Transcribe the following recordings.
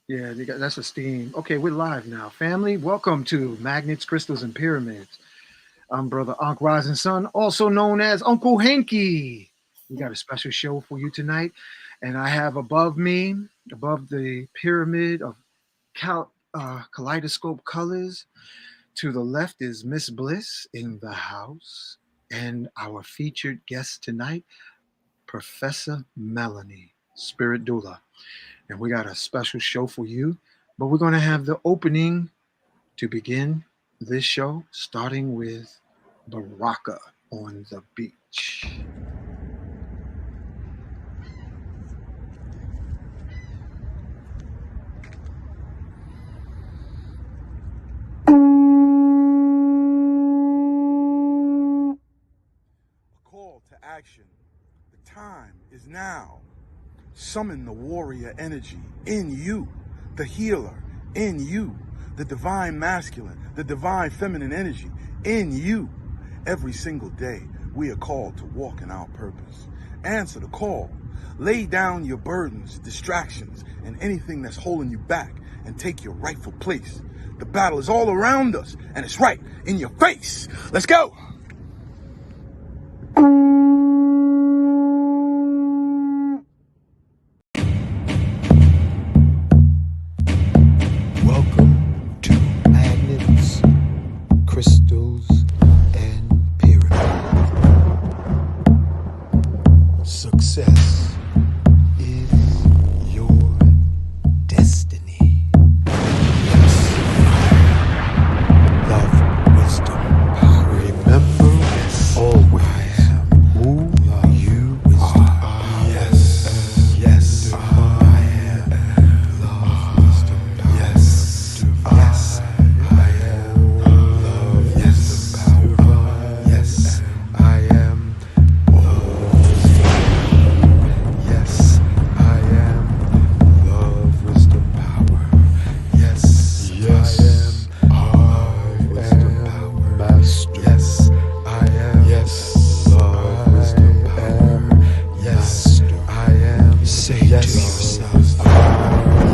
Yeah, that's a steam. Okay, we're live now. Family, welcome to Magnets, Crystals, and Pyramids. I'm Brother Ankh Rising Sun, also known as Uncle Hanky. We got a special show for you tonight. And I have above me, above the pyramid of kaleidoscope colors, to the left is Miss Bliss in the house. And our featured guest tonight, Professor Melanie, Spirit Doula. And we got a special show for you. But we're going to have the opening to begin this show, starting with Baraka on the Beach. A call to action. The time is now. Summon the warrior energy in you, the healer in you, the divine masculine, the divine feminine energy in you. Every single day, we are called to walk in our purpose. Answer the call. Lay down your burdens, distractions, and anything that's holding you back and take your rightful place. The battle is all around us, and it's right in your face. Let's go! Welcome to Magnets, Crystals, and Pyramids. Success is your destiny. Yes. Love, wisdom, power. Remember, always who you are. Yes. Yes. I am. Love, wisdom, power. Yes. Yes. I am. Love, yes. Power. Yes. I am. Love, wisdom. Yes. I am. Love, wisdom, power. Yes. Yes. I am. Love, wisdom, power. Master. Yes. I am. Yes. Love, wisdom, power. Yes. I am. Say to yourself.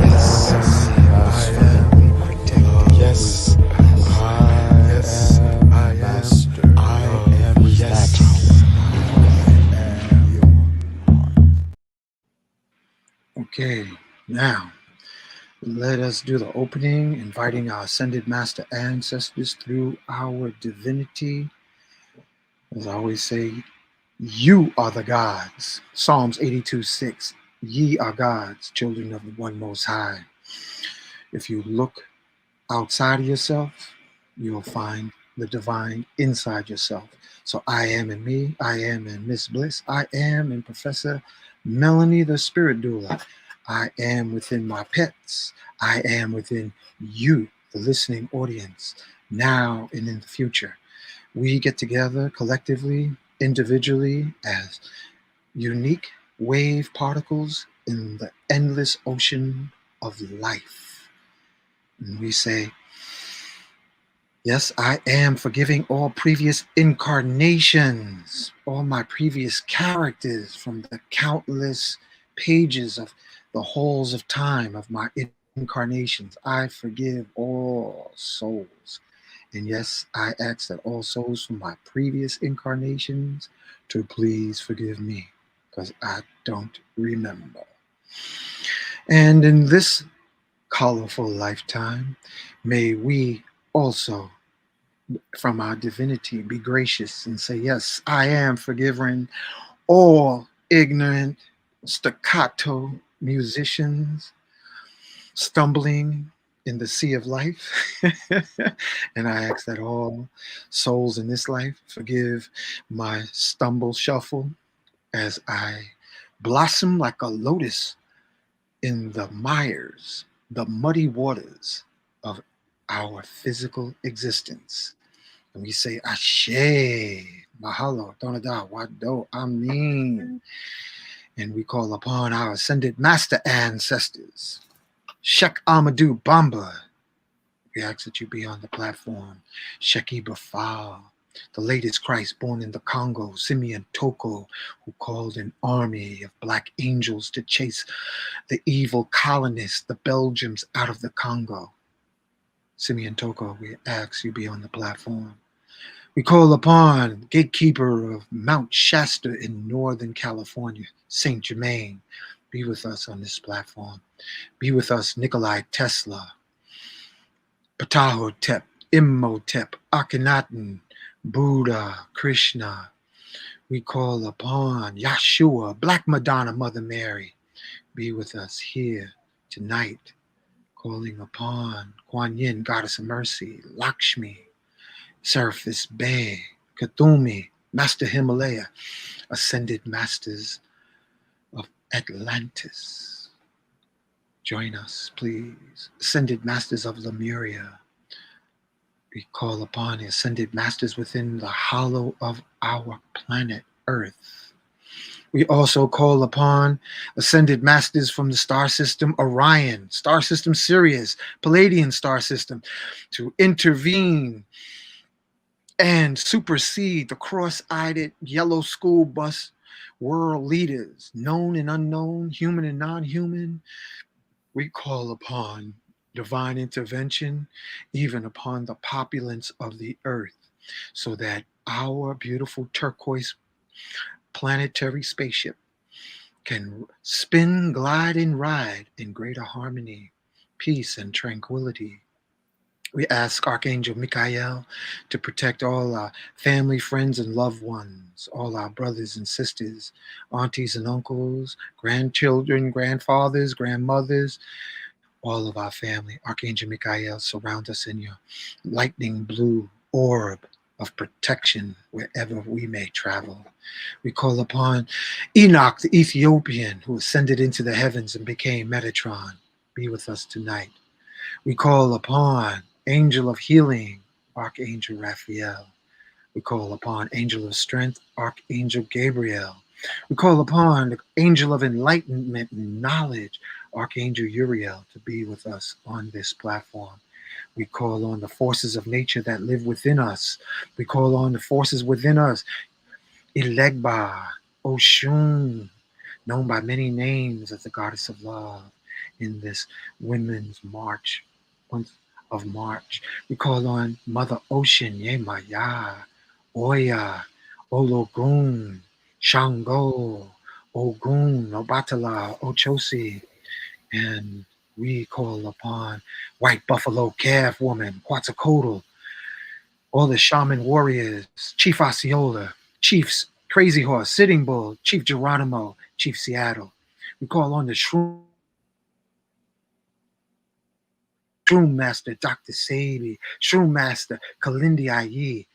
Yes. I am. Protected. Yes. Yes. I am. Master. I am. Yes. Okay, now let us do the opening, inviting our ascended master ancestors through our divinity. As I always say, you are the gods. Psalms 82:6. Ye are gods, children of the one most high. If you look outside of yourself, you'll find the divine inside yourself. So I am in me, I am in Miss Bliss, I am in Professor Melanie, the Spirit Doula. I am within my pets. I am within you, the listening audience, now and in the future. We get together collectively, individually, as unique wave particles in the endless ocean of life. And we say, yes, I am forgiving all previous incarnations, all my previous characters from the countless pages of the halls of time of my incarnations. I forgive all souls. And yes, I ask that all souls from my previous incarnations to please forgive me because I don't remember. And in this colorful lifetime, may we also from our divinity be gracious and say, yes, I am forgiving all ignorant staccato musicians stumbling in the sea of life. And I ask that all souls in this life forgive my stumble shuffle as I blossom like a lotus in the mires, the muddy waters of our physical existence. And we say Ashe, Mahalo, Donada, Wado, Amin. And we call upon our ascended master ancestors. Shek Amadou Bamba. We ask that you be on the platform. Sheki Bafal. The latest Christ born in the Congo, Simeon Toko, who called an army of black angels to chase the evil colonists, the Belgians, out of the Congo. Simeon Toko, we ask you be on the platform. We call upon gatekeeper of Mount Shasta in Northern California, Saint Germain. Be with us on this platform. Be with us, Nikolai Tesla, Ptahotep, Imhotep, Akhenaten, Buddha, Krishna. We call upon Yeshua, Black Madonna, Mother Mary. Be with us here tonight, calling upon Kuan Yin, Goddess of Mercy, Lakshmi, Seraphis Bay, Kathumi, Master Himalaya, Ascended Masters of Atlantis. Join us, please. Ascended Masters of Lemuria. We call upon the Ascended Masters within the hollow of our planet Earth. We also call upon Ascended Masters from the star system Orion, star system Sirius, Palladian star system to intervene and supersede the cross-eyed yellow school bus world leaders, known and unknown, human and non-human. We call upon divine intervention even upon the populace of the earth so that our beautiful turquoise planetary spaceship can spin, glide, and ride in greater harmony, peace, and tranquility. We ask Archangel Michael to protect all our family, friends, and loved ones, all our brothers and sisters, aunties and uncles, grandchildren, grandfathers, grandmothers, all of our family. Archangel Michael, surround us in your lightning blue orb of protection wherever we may travel. We call upon Enoch, the Ethiopian, who ascended into the heavens and became Metatron. Be with us tonight. We call upon Angel of Healing, Archangel Raphael. We call upon Angel of Strength, Archangel Gabriel. We call upon the Angel of Enlightenment and Knowledge, Archangel Uriel, to be with us on this platform. We call on the forces of nature that live within us. We call on the forces within us, Elegba, Oshun, known by many names as the goddess of love in this Women's March, month of March. We call on Mother Ocean, Yemaya, Oya, Ologun, Shango, Ogun, Obatala, Ochosi, and we call upon White Buffalo Calf Woman, Quetzalcoatl, all the shaman warriors, Chief Osceola, Chiefs Crazy Horse, Sitting Bull, Chief Geronimo, Chief Seattle. We call on the Shroom Master, Dr. Sabi, Shroom Master, Kalindi Aye.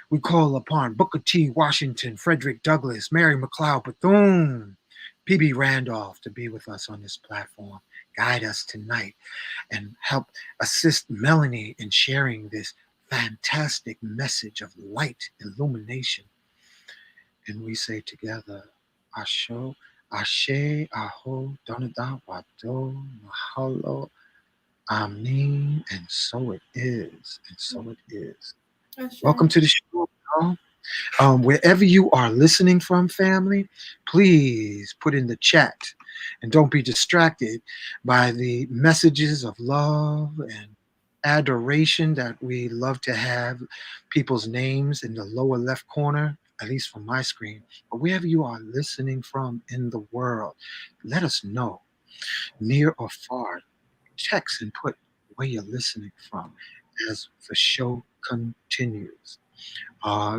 We call upon Booker T. Washington, Frederick Douglass, Mary McLeod Bethune, P.B. Randolph to be with us on this platform. Guide us tonight and help assist Melanie in sharing this fantastic message of light, illumination. And we say together, Asho, Ashe, Aho, Donada, Wado, Mahalo, Amen. And so it is. And so it is. Welcome to the show, y'all. Wherever you are listening from, family, please put in the chat and don't be distracted by the messages of love and adoration that we love to have people's names in the lower left corner, at least from my screen. But wherever you are listening from in the world, let us know, near or far. Text and put where you're listening from as the show continues.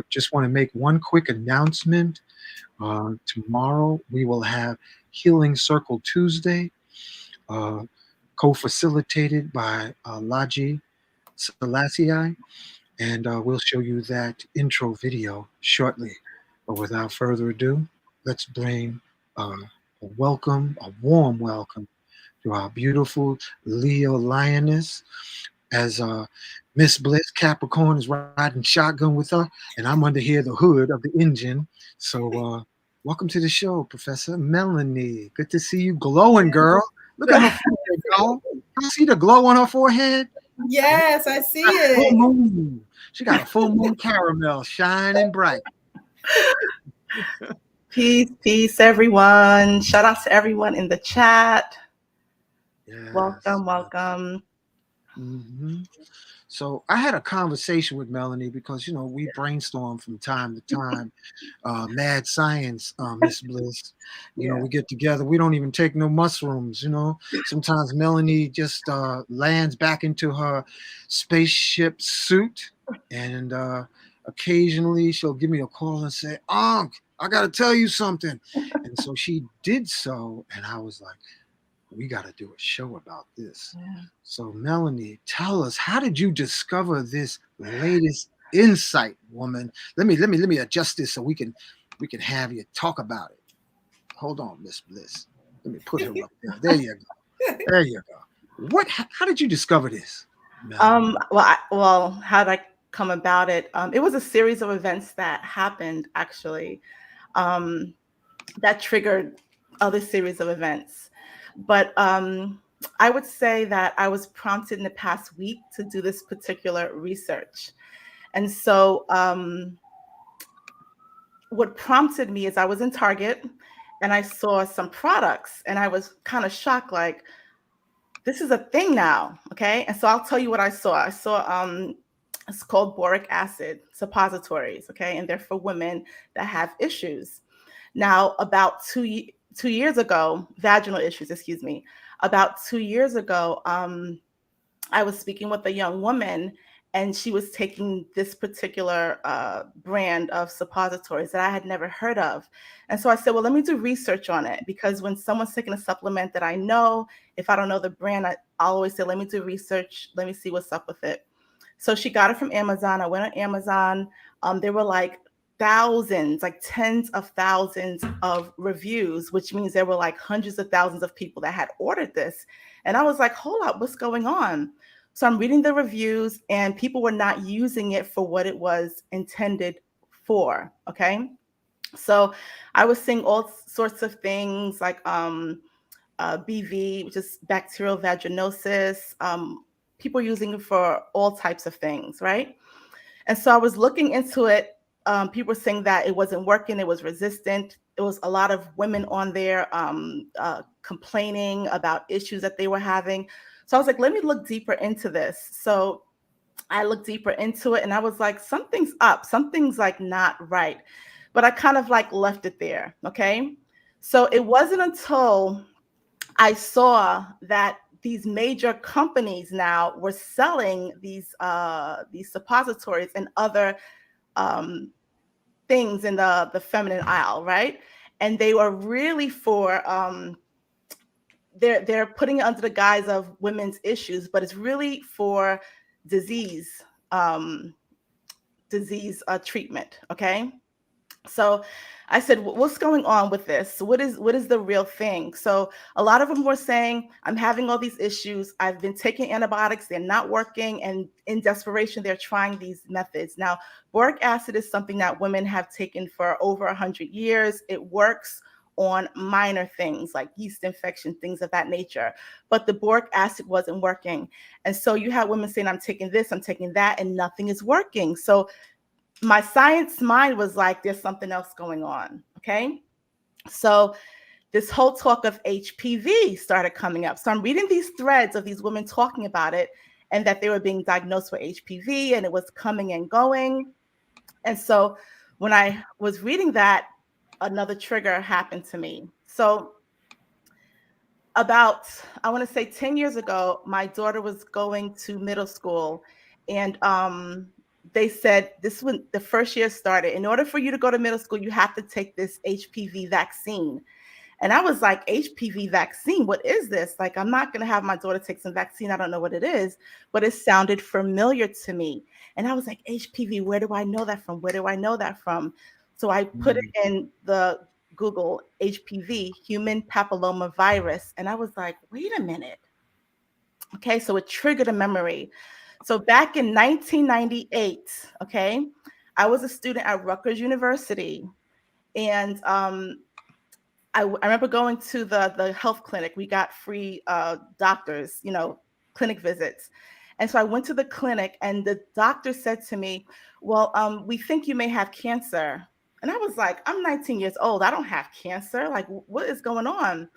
Just want to make one quick announcement. Tomorrow we will have Healing Circle Tuesday, uh, co-facilitated by Laji Selassie, and we'll show you that intro video shortly. But without further ado, let's bring a welcome, a warm welcome to our beautiful Leo lioness, as Miss Bliss Capricorn is riding shotgun with her, and I'm under here the hood of the engine. So welcome to the show, Professor Melanie. Good to see you glowing, girl. Look at her forehead, y'all. I see the glow on her forehead. Yes, I see Full it. moon. She got a full moon caramel shining bright. Peace, peace, everyone. Shout out to everyone in the chat. Yes. Welcome, welcome. Hmm. So I had a conversation with Melanie because we brainstorm from time to time. Mad science, Miss Bliss. Yeah. We get together. We don't even take no mushrooms. Sometimes Melanie just lands back into her spaceship suit, and occasionally she'll give me a call and say, "Unc, I got to tell you something." And so she did so, and I was like, we got to do a show about this. Yeah. So, Melanie, tell us, how did you discover this latest insight, woman? Let me adjust this so we can have you talk about it. Hold on, Miss Bliss. Let me put her up there. There you go. There you go. How did you discover this, Melanie? Well, how did I come about it? It was a series of events that happened actually, um, that triggered other series of events. But I would say that I was prompted in the past week to do this particular research. And so what prompted me is I was in Target and I saw some products and I was kind of shocked, like, this is a thing now. Okay. And so I'll tell you what I saw. I saw it's called boric acid suppositories. Okay. And they're for women that have issues. Now, about 2 years ago, vaginal issues, excuse me, about 2 years ago, I was speaking with a young woman, and she was taking this particular brand of suppositories that I had never heard of. And so I said, well, let me do research on it, because when someone's taking a supplement that I know, if I don't know the brand, I'll always say, let me do research. Let me see what's up with it. So she got it from Amazon. I went on Amazon. There were like thousands, like tens of thousands of reviews, which means there were like hundreds of thousands of people that had ordered this. And I was like, hold up, what's going on? So I'm reading the reviews, and people were not using it for what it was intended for. Okay. So I was seeing all sorts of things like BV, which is bacterial vaginosis. People using it for all types of things, right? And so I was looking into it. People were saying that it wasn't working, it was resistant. It was a lot of women on there complaining about issues that they were having. So I was like, let me look deeper into this. So I looked deeper into it and I was like, something's up, something's like not right. But I kind of like left it there. Okay. So it wasn't until I saw that these major companies now were selling these suppositories and other um, things in the feminine aisle, right? And they were really for they're putting it under the guise of women's issues, but it's really for disease um, treatment. Okay. So I said, what's going on with this? What is the real thing? So a lot of them were saying, I'm having all these issues. I've been taking antibiotics. They're not working. And in desperation, they're trying these methods. Now, boric acid is something that women have taken for over 100 years. It works on minor things like yeast infection, things of that nature. But the boric acid wasn't working. And so you have women saying, I'm taking this, I'm taking that, and nothing is working. So my science mind was like, there's something else going on. Okay. So this whole talk of HPV started coming up. So I'm reading these threads of these women talking about it and that they were being diagnosed with HPV and it was coming and going. And so when I was reading that, another trigger happened to me. So about, I want to say 10 years ago, my daughter was going to middle school, and they said this when the first year started. In order for you to go to middle school, you have to take this HPV vaccine. And I was like, HPV vaccine, what is this? Like, I'm not going to have my daughter take some vaccine. I don't know what it is, but it sounded familiar to me. And I was like, HPV, where do I know that from? Where do I know that from? So I put Mm. it in the Google, HPV, human papilloma virus. And I was like, wait a minute. Okay, so it triggered a memory. So back in 1998, okay, I was a student at Rutgers University. And I remember going to the health clinic. We got free doctors, clinic visits. And so I went to the clinic, and the doctor said to me, well, we think you may have cancer. And I was like, I'm 19 years old. I don't have cancer. Like, what is going on?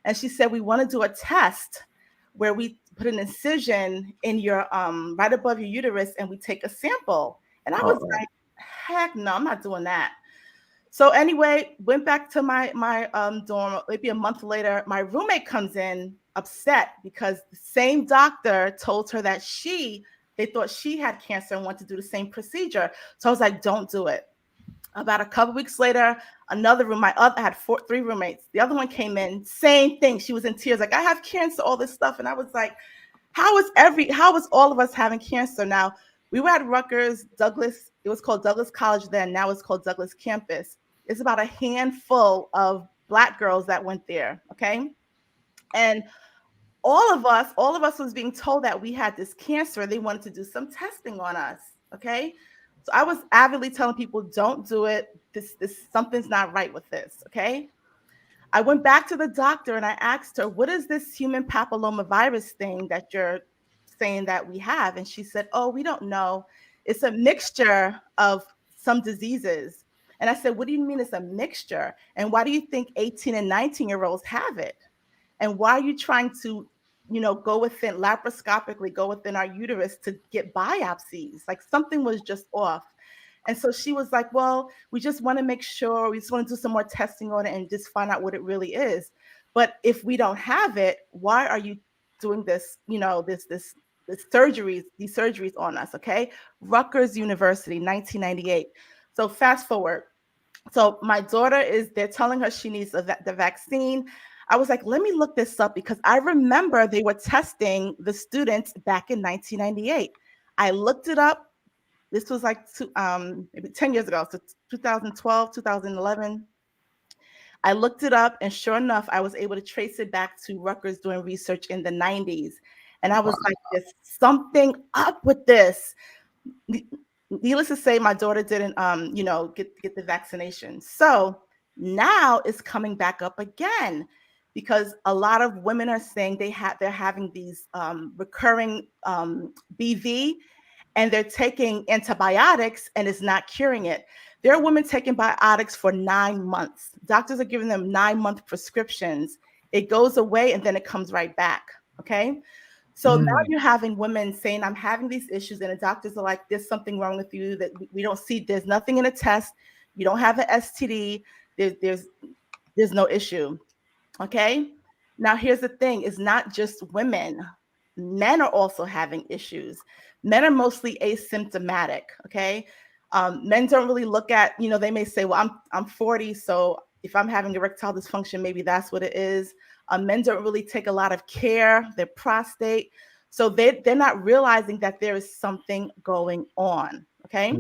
And she said, we want to do a test where we put an incision in your right above your uterus, and we take a sample. And I was Uh-oh. like, heck no, I'm not doing that. So anyway, went back to my dorm. Maybe a month later, my roommate comes in upset because the same doctor told her that they thought she had cancer and wanted to do the same procedure. So I was like, don't do it. About a couple weeks later, another room, I had three roommates. The other one came in, same thing. She was in tears, like, I have cancer, all this stuff. And I was like, how is all of us having cancer? Now, we were at Rutgers, Douglas, it was called Douglas College then, now it's called Douglas Campus. It's about a handful of Black girls that went there, okay? And all of us was being told that we had this cancer. They wanted to do some testing on us, okay? So I was avidly telling people, don't do it. This something's not right with this, okay? I went back to the doctor and I asked her, what is this human papillomavirus thing that you're saying that we have? And she said, oh, we don't know. It's a mixture of some diseases. And I said, what do you mean it's a mixture? And why do you think 18 and 19-year-olds have it? And why are you trying to, go within laparoscopically, go within our uterus to get biopsies? Like something was just off. And so she was like, well, we just want to make sure, we just want to do some more testing on it and just find out what it really is. But if we don't have it, why are you doing this, these surgeries on us? Okay. Rutgers University, 1998. So fast forward. So my daughter they're telling her she needs the vaccine. I was like, let me look this up because I remember they were testing the students back in 1998. I looked it up. This was like maybe 10 years ago, so 2012, 2011. I looked it up, and sure enough, I was able to trace it back to Rutgers doing research in the 90s. And I was like, there's something up with this. Needless to say, my daughter didn't, get the vaccination. So now it's coming back up again because a lot of women are saying they're having these recurring BV, and they're taking antibiotics and it's not curing it. There are women taking antibiotics for 9 months. Doctors are giving them 9-month prescriptions. It goes away and then it comes right back. Okay. So now you're having women saying, I'm having these issues, and the doctors are like, there's something wrong with you that we don't see. There's nothing in a test. You don't have an STD. There's no issue. Okay. Now here's the thing. It's not just women. Men are also having issues. Men are mostly asymptomatic. Okay. Men don't really look at, they may say, well, I'm 40. So if I'm having erectile dysfunction, maybe that's what it is. Men don't really take a lot of care, their prostate. So they're not realizing that there is something going on. Okay.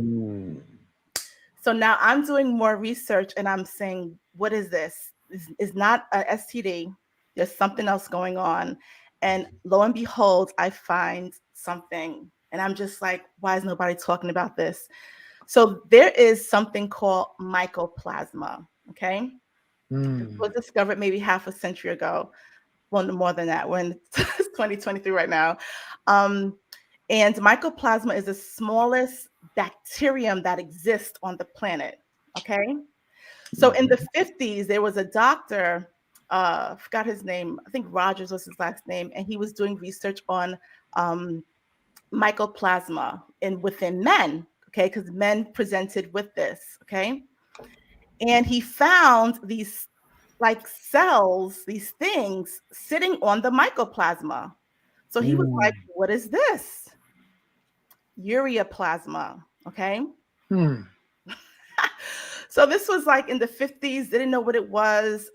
So now I'm doing more research and I'm saying, what is this? It's not a STD. There's something else going on. And lo and behold, I find something. And I'm just like, why is nobody talking about this? So there is something called mycoplasma. Okay. It was discovered maybe half a century ago. Well, more than that. We're in 2023 right now. And mycoplasma is the smallest bacterium that exists on the planet. Okay. So in the 50s, there was a doctor, forgot his name. I think Rogers was his last name. And he was doing research on mycoplasma within men. Okay. Because men presented with this. Okay. And he found these like cells, these things sitting on the mycoplasma. So he was like, what is this? Ureaplasma. Okay. So this was like in the 50s, didn't know what it was.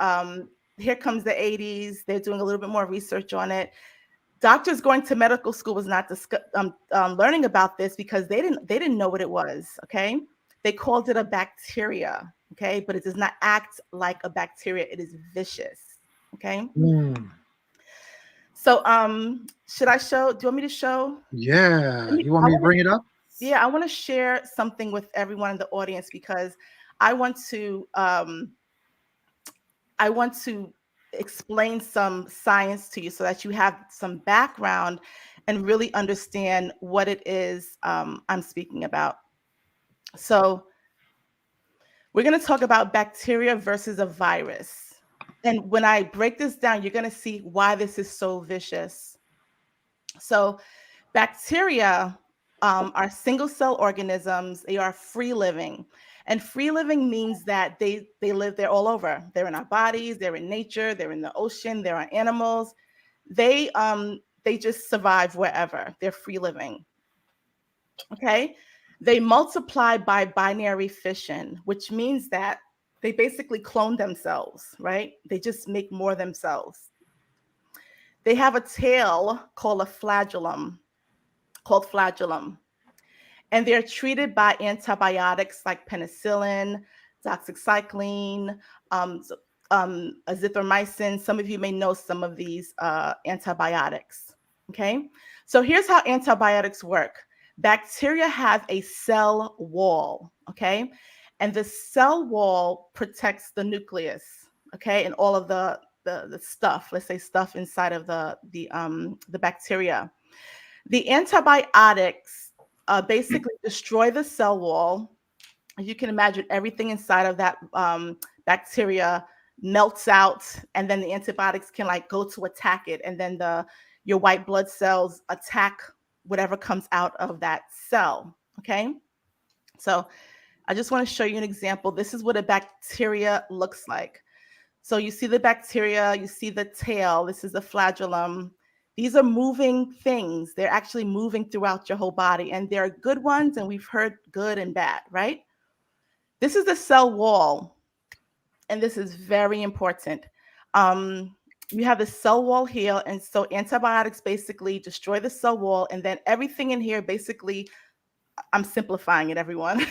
Here comes the 80s. They're doing a little bit more research on it. Doctors going to medical school was not learning about this because they didn't know what it was. Okay. They called it a bacteria. Okay. But it does not act like a bacteria. It is vicious. Okay. So should I show? Do you want me to show? Yeah. You want me to bring it up? Yeah, I want to share something with everyone in the audience because I want to explain some science to you so that you have some background and really understand what it is I'm speaking about. So, we're going to talk about bacteria versus a virus. And when I break this down, you're going to see why this is so vicious. So, bacteria are single cell organisms. They are free living. And free living means that they live, they're all over. They're in our bodies, they're in nature, they're in the ocean, they're on animals. They just survive wherever. They're free living. Okay. They multiply by binary fission, which means that they basically clone themselves, right? They just make more themselves. They have a tail called flagellum, and they're treated by antibiotics like penicillin, doxycycline, um, azithromycin. Some of you may know some of these antibiotics. Okay, so here's how antibiotics work. Bacteria have a cell wall, okay, and the cell wall protects the nucleus, okay, and all of the stuff. Let's say stuff inside of the bacteria. The antibiotics basically destroy the cell wall. As you can imagine, everything inside of that bacteria melts out, and then the antibiotics can like go to attack it, and then your white blood cells attack whatever comes out of that cell. Okay, so I just want to show you an example. This is what a bacteria looks like. So you see the bacteria, you see the tail. This is the flagellum. These are moving things. They're actually moving throughout your whole body, and there are good ones, and we've heard good and bad, right? This is the cell wall, and this is very important. You have the cell wall here, and so antibiotics basically destroy the cell wall, and then everything in here basically, I'm simplifying it, everyone.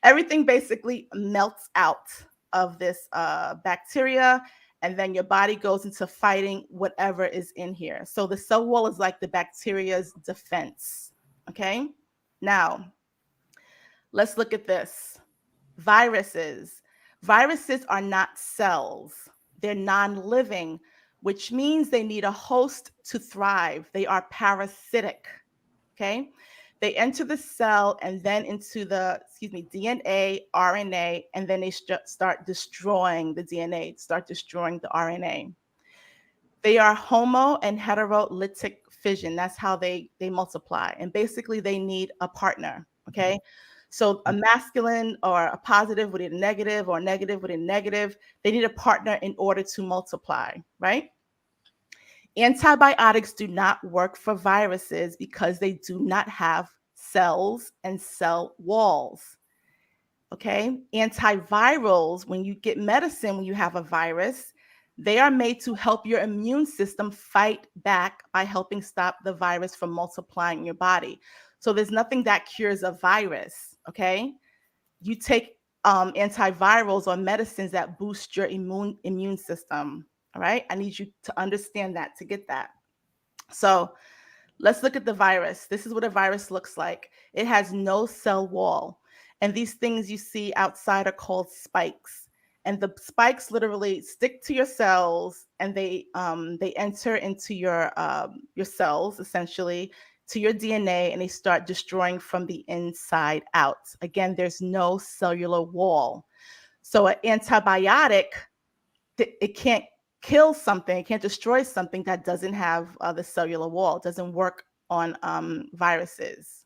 Everything basically melts out of this bacteria, and then your body goes into fighting whatever is in here. So the cell wall is like the bacteria's defense. Okay, now let's look at this. Viruses. Viruses are not cells, they're non-living, which means they need a host to thrive. They are parasitic. Okay, they enter the cell and then into the DNA, RNA, and then they start destroying the DNA, start destroying the RNA. They are homo and heterolytic fission. That's how they multiply, and basically they need a partner. Okay, so a masculine or a positive with a negative, or a negative with a negative, they need a partner in order to multiply, right? Antibiotics do not work for viruses because they do not have cells and cell walls. Okay. Antivirals, when you get medicine, when you have a virus, they are made to help your immune system fight back by helping stop the virus from multiplying in your body. So there's nothing that cures a virus. Okay. You take antivirals or medicines that boost your immune system. All right. I need you to understand that, to get that. So let's look at the virus. This is what a virus looks like. It has no cell wall. And these things you see outside are called spikes. And the spikes literally stick to your cells, and they enter into your cells, essentially, to your DNA, and they start destroying from the inside out. Again, there's no cellular wall. So an antibiotic, it can't kill something, it can't destroy something that doesn't have the cellular wall. It doesn't work on viruses.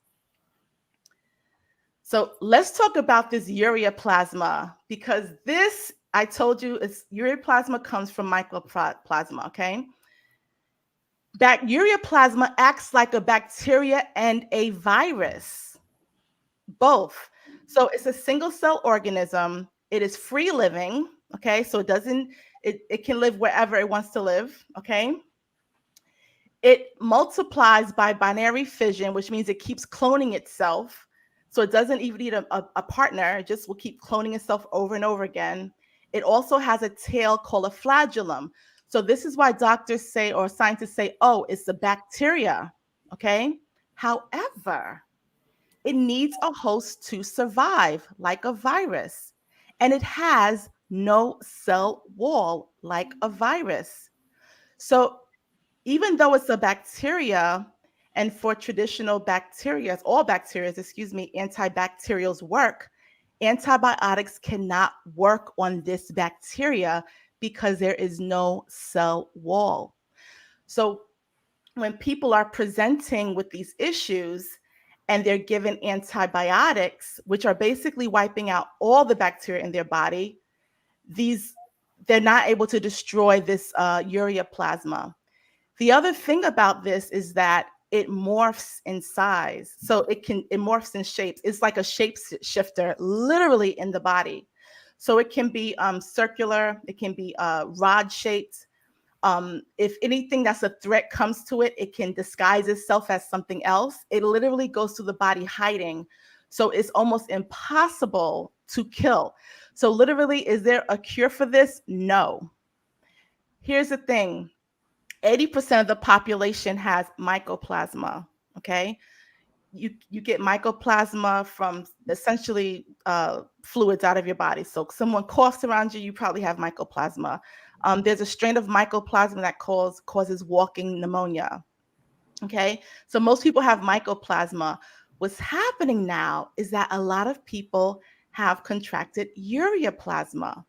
So let's talk about this ureaplasma, because this, I told you, ureaplasma comes from mycoplasma, okay? That ureaplasma acts like a bacteria and a virus, both. So it's a single cell organism. It is free living, okay? So it can live wherever it wants to live, okay? It multiplies by binary fission, which means it keeps cloning itself. So it doesn't even need a partner. It just will keep cloning itself over and over again. It also has a tail called a flagellum. So this is why doctors say, or scientists say, oh, it's a bacteria, okay? However, it needs a host to survive, like a virus. And it has no cell wall like a virus. So even though it's a bacteria, and for traditional bacteria, all bacteria, excuse me, antibacterials work, antibiotics cannot work on this bacteria because there is no cell wall. So when people are presenting with these issues and they're given antibiotics, which are basically wiping out all the bacteria in their body, these they're not able to destroy this ureaplasma. The other thing about this is that it morphs in size. So it morphs in shapes. It's like a shape shifter literally in the body. So it can be circular, it can be rod shaped. If anything that's a threat comes to it, it can disguise itself as something else. It literally goes through the body hiding. So it's almost impossible to kill. So literally, is there a cure for this? No. Here's the thing. 80% of the population has mycoplasma, okay? You get mycoplasma from essentially fluids out of your body. So someone coughs around you, you probably have mycoplasma. There's a strain of mycoplasma that causes walking pneumonia, okay? So most people have mycoplasma. What's happening now is that a lot of people have contracted ureaplasma.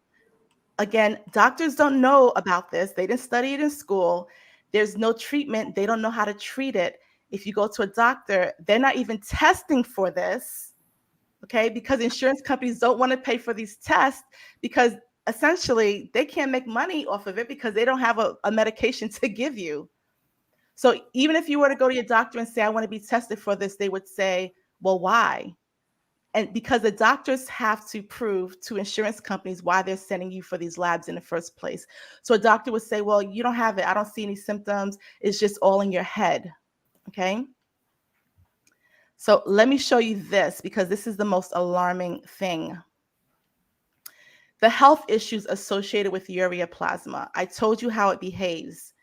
Again, doctors don't know about this. They didn't study it in school. There's no treatment. They don't know how to treat it. If you go to a doctor, they're not even testing for this, okay? Because insurance companies don't want to pay for these tests because essentially they can't make money off of it because they don't have a medication to give you. So even if you were to go to your doctor and say, I want to be tested for this, they would say, well, why? And because the doctors have to prove to insurance companies why they're sending you for these labs in the first place. So a doctor would say, well, you don't have it. I don't see any symptoms. It's just all in your head. Okay. So let me show you this because this is the most alarming thing. The health issues associated with ureaplasma. I told you how it behaves.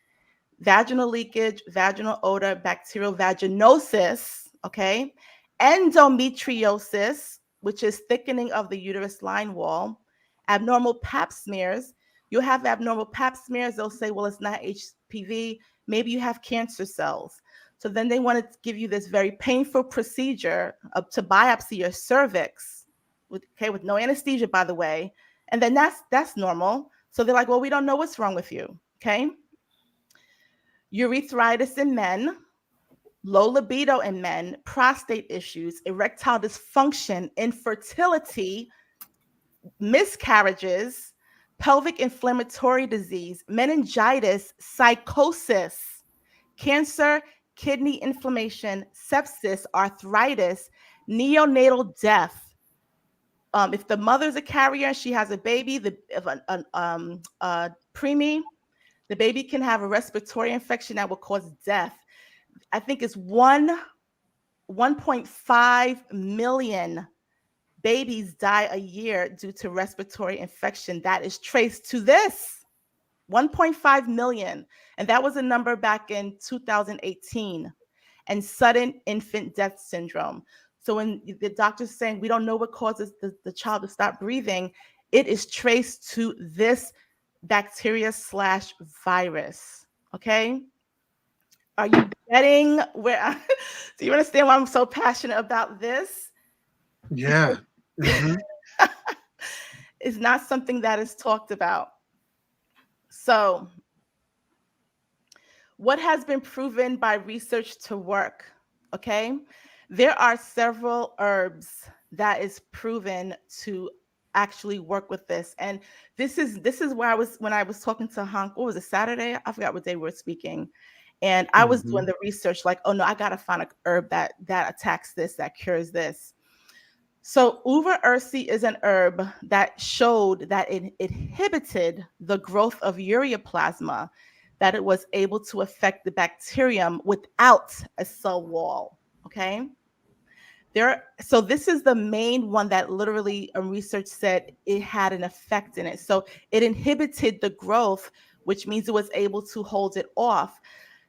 Vaginal leakage, vaginal odor, bacterial vaginosis, okay? Endometriosis, which is thickening of the uterus lining wall, abnormal pap smears. You'll have abnormal pap smears. They'll say, well, it's not HPV. Maybe you have cancer cells. So then they want to give you this very painful procedure to biopsy your cervix, with no anesthesia, by the way. And then that's normal. So they're like, well, we don't know what's wrong with you, okay? Urethritis in men, low libido in men, prostate issues, erectile dysfunction, infertility, miscarriages, pelvic inflammatory disease, meningitis, psychosis, cancer, kidney inflammation, sepsis, arthritis, neonatal death. If the mother's a carrier and she has a baby, preemie, the baby can have a respiratory infection that will cause death. I think it's 1.5 million babies die a year due to respiratory infection. That is traced to this. 1.5 million. And that was a number back in 2018. And sudden infant death syndrome. So when the doctor's saying we don't know what causes the child to stop breathing, it is traced to this bacteria/virus. Okay. Are you getting where do you understand why I'm so passionate about this? Yeah. Mm-hmm. It's not something that is talked about. So what has been proven by research to work? Okay. There are several herbs that is proven to actually work with this. And this is where when I was talking to Hank, what was it, Saturday? I forgot what day we were speaking. And I was doing the research like, oh no, I got to find an herb that attacks this, that cures this. So uva ursi is an herb that showed that it inhibited the growth of ureaplasma, that it was able to affect the bacterium without a cell wall. Okay. So this is the main one that literally research said it had an effect in it. So it inhibited the growth, which means it was able to hold it off.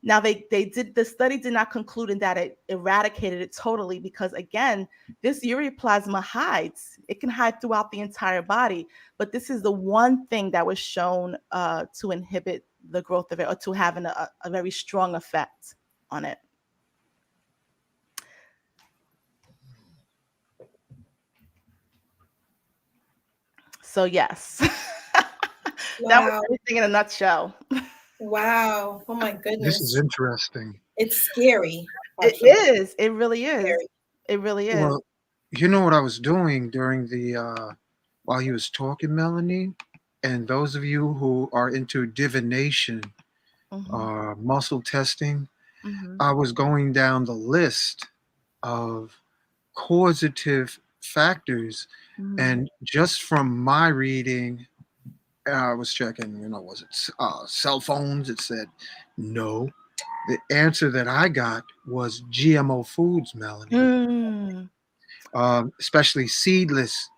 Now the study did not conclude in that it eradicated it totally, because again, this ureaplasma hides. It can hide throughout the entire body, but this is the one thing that was shown to inhibit the growth of it, or to have a very strong effect on it. So yes, that was Wow. everything in a nutshell. Wow. Oh my This is goodness. interesting. It's scary. It Actually. is. It really is. Scary. It really is. Well, you know what I was doing during the while he was talking, Melanie, and those of you who are into divination, muscle testing, Mm-hmm. I was going down the list of causative factors, Mm-hmm. and just from my reading, I was checking, was it cell phones? It said no. The answer that I got was GMO foods, Melanie, Mm. especially seedless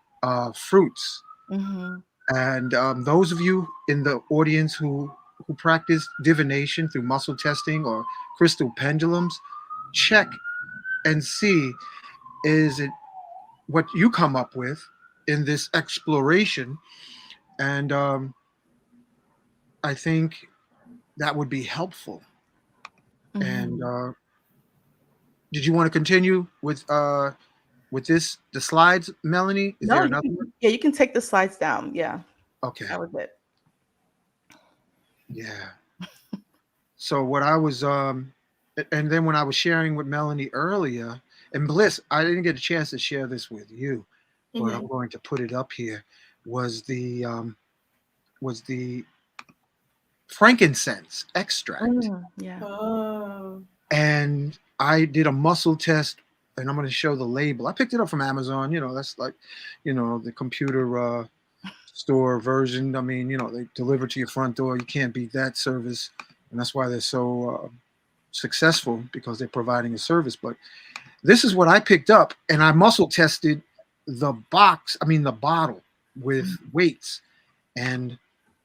fruits. Mm-hmm. And those of you in the audience who practice divination through muscle testing or crystal pendulums, check and see, is it what you come up with in this exploration. And I think that would be helpful. And Mm-hmm. did you want to continue with the slides, Melanie? Is No, there you another can, one? yeah, you can take the slides down. Yeah, Okay. that was it. Yeah. So what I was and then when I was sharing with Melanie earlier, and Bliss, I didn't get a chance to share this with you, but I'm Mhm. going to put it up here. Was the frankincense extract, Yeah. Oh. and I did a muscle test, and I'm going to show the label. I picked it up from Amazon. That's like, the computer store version. I mean, they deliver to your front door. You can't beat that service, and that's why they're so successful, because they're providing a service. But this is what I picked up, and I muscle tested the bottle with weights, and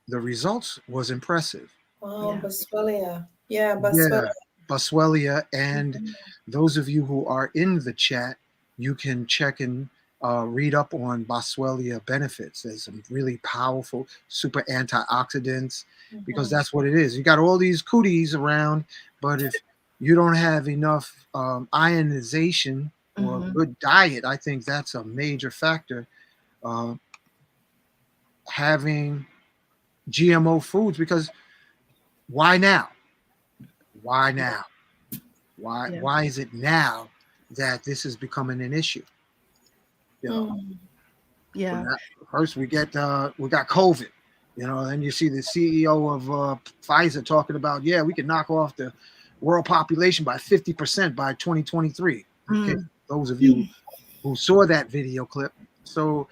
the results was impressive. Oh, Yeah. Boswellia. Yeah, Yeah, Boswellia. Boswellia, and Mhm. those of you who are in the chat, you can check and read up on Boswellia benefits. There's some really powerful super antioxidants, because Mhm. that's what it is. You got all these cooties around, but if you don't have enough ionization or a Mm-hmm. good diet, I think that's a major factor. Uh, Having GMO foods, because why now? Why now? Yeah. Why is it now that this is becoming an issue? You know, Mm. when Yeah. first we got COVID. Then you see the CEO of Pfizer talking about, yeah, we can knock off the world population by 50% by 2023. Okay, Mm. those of you who saw that video clip, so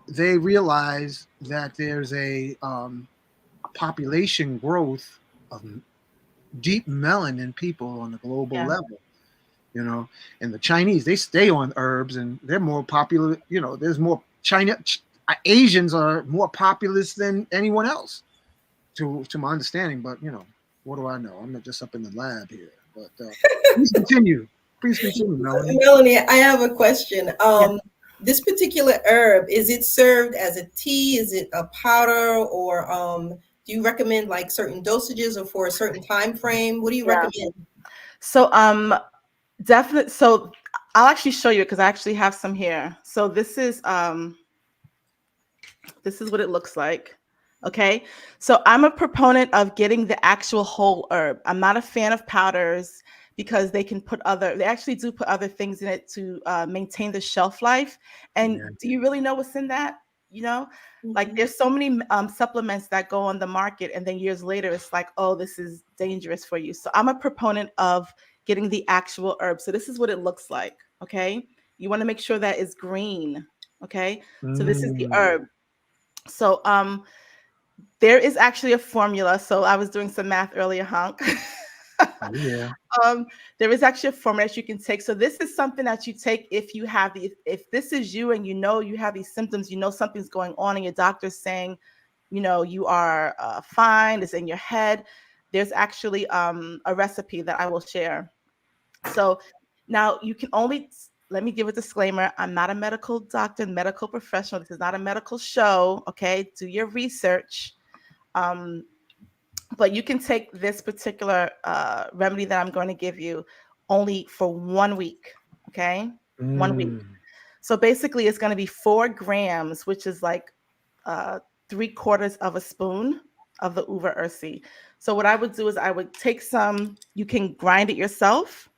they realize that there's a population growth of deep melanin people on a global Yeah. level. And the Chinese, they stay on herbs, and they're more popular. There's more Asians are more populous than anyone else, to my understanding. But what do I know? I'm not just up in the lab here. But please continue. Please continue, Melanie. Melanie, I have a question. Yeah. This particular herb, is it served as a tea? Is it a powder? Or do you recommend like certain dosages or for a certain time frame? What do you Yeah. recommend? So definitely. So I'll actually show you, because I actually have some here. So this is what it looks like. Okay. So I'm a proponent of getting the actual whole herb. I'm not a fan of powders, because they actually do put other things in it to maintain the shelf life. And Yeah. do you really know what's in that? Like Mhm. there's so many supplements that go on the market, and then years later it's like, oh, this is dangerous for you. So I'm a proponent of getting the actual herb. So this is what it looks like. Okay. You want to make sure that it's green. Okay. So this is the Mm. herb. So there is actually a formula. So I was doing some math earlier, Hank. Oh yeah. There is actually a formula that you can take. So this is something that you take if this is you, and you have these symptoms, something's going on, and your doctor's saying, you are fine, it's in your head. there's actually a recipe that I will share. So now you can only, let me give a disclaimer. I'm not a medical doctor, medical professional. This is not a medical show. Okay. Do your research. Um, but you can take this particular remedy that I'm going to give you only for 1 week. Okay. 1 week. Mm. So basically it's going to be 4 grams, which is like 3/4 of a spoon of the uva ursi. So what I would do is I would take some, you can grind it yourself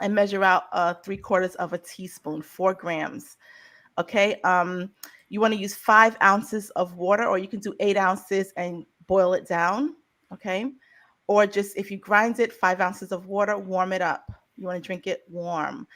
and measure out 3/4 of a teaspoon, 4 grams. Okay. You want to use 5 ounces of water, or you can do 8 ounces and boil it down. Okay. Or just if you grind it, 5 ounces of water, warm it up. You want to drink it warm.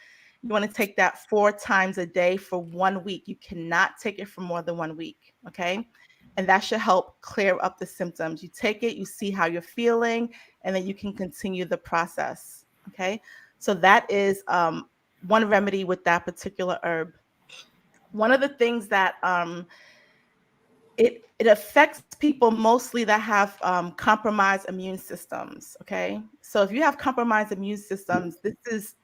You want to take that 4 times a day for 1 week. You cannot take it for more than 1 week. Okay. And that should help clear up the symptoms. You take it, you see how you're feeling, and then you can continue the process. Okay. So that is one remedy with that particular herb. One of the things that it affects people mostly that have compromised immune systems. Okay, so if you have compromised immune systems, this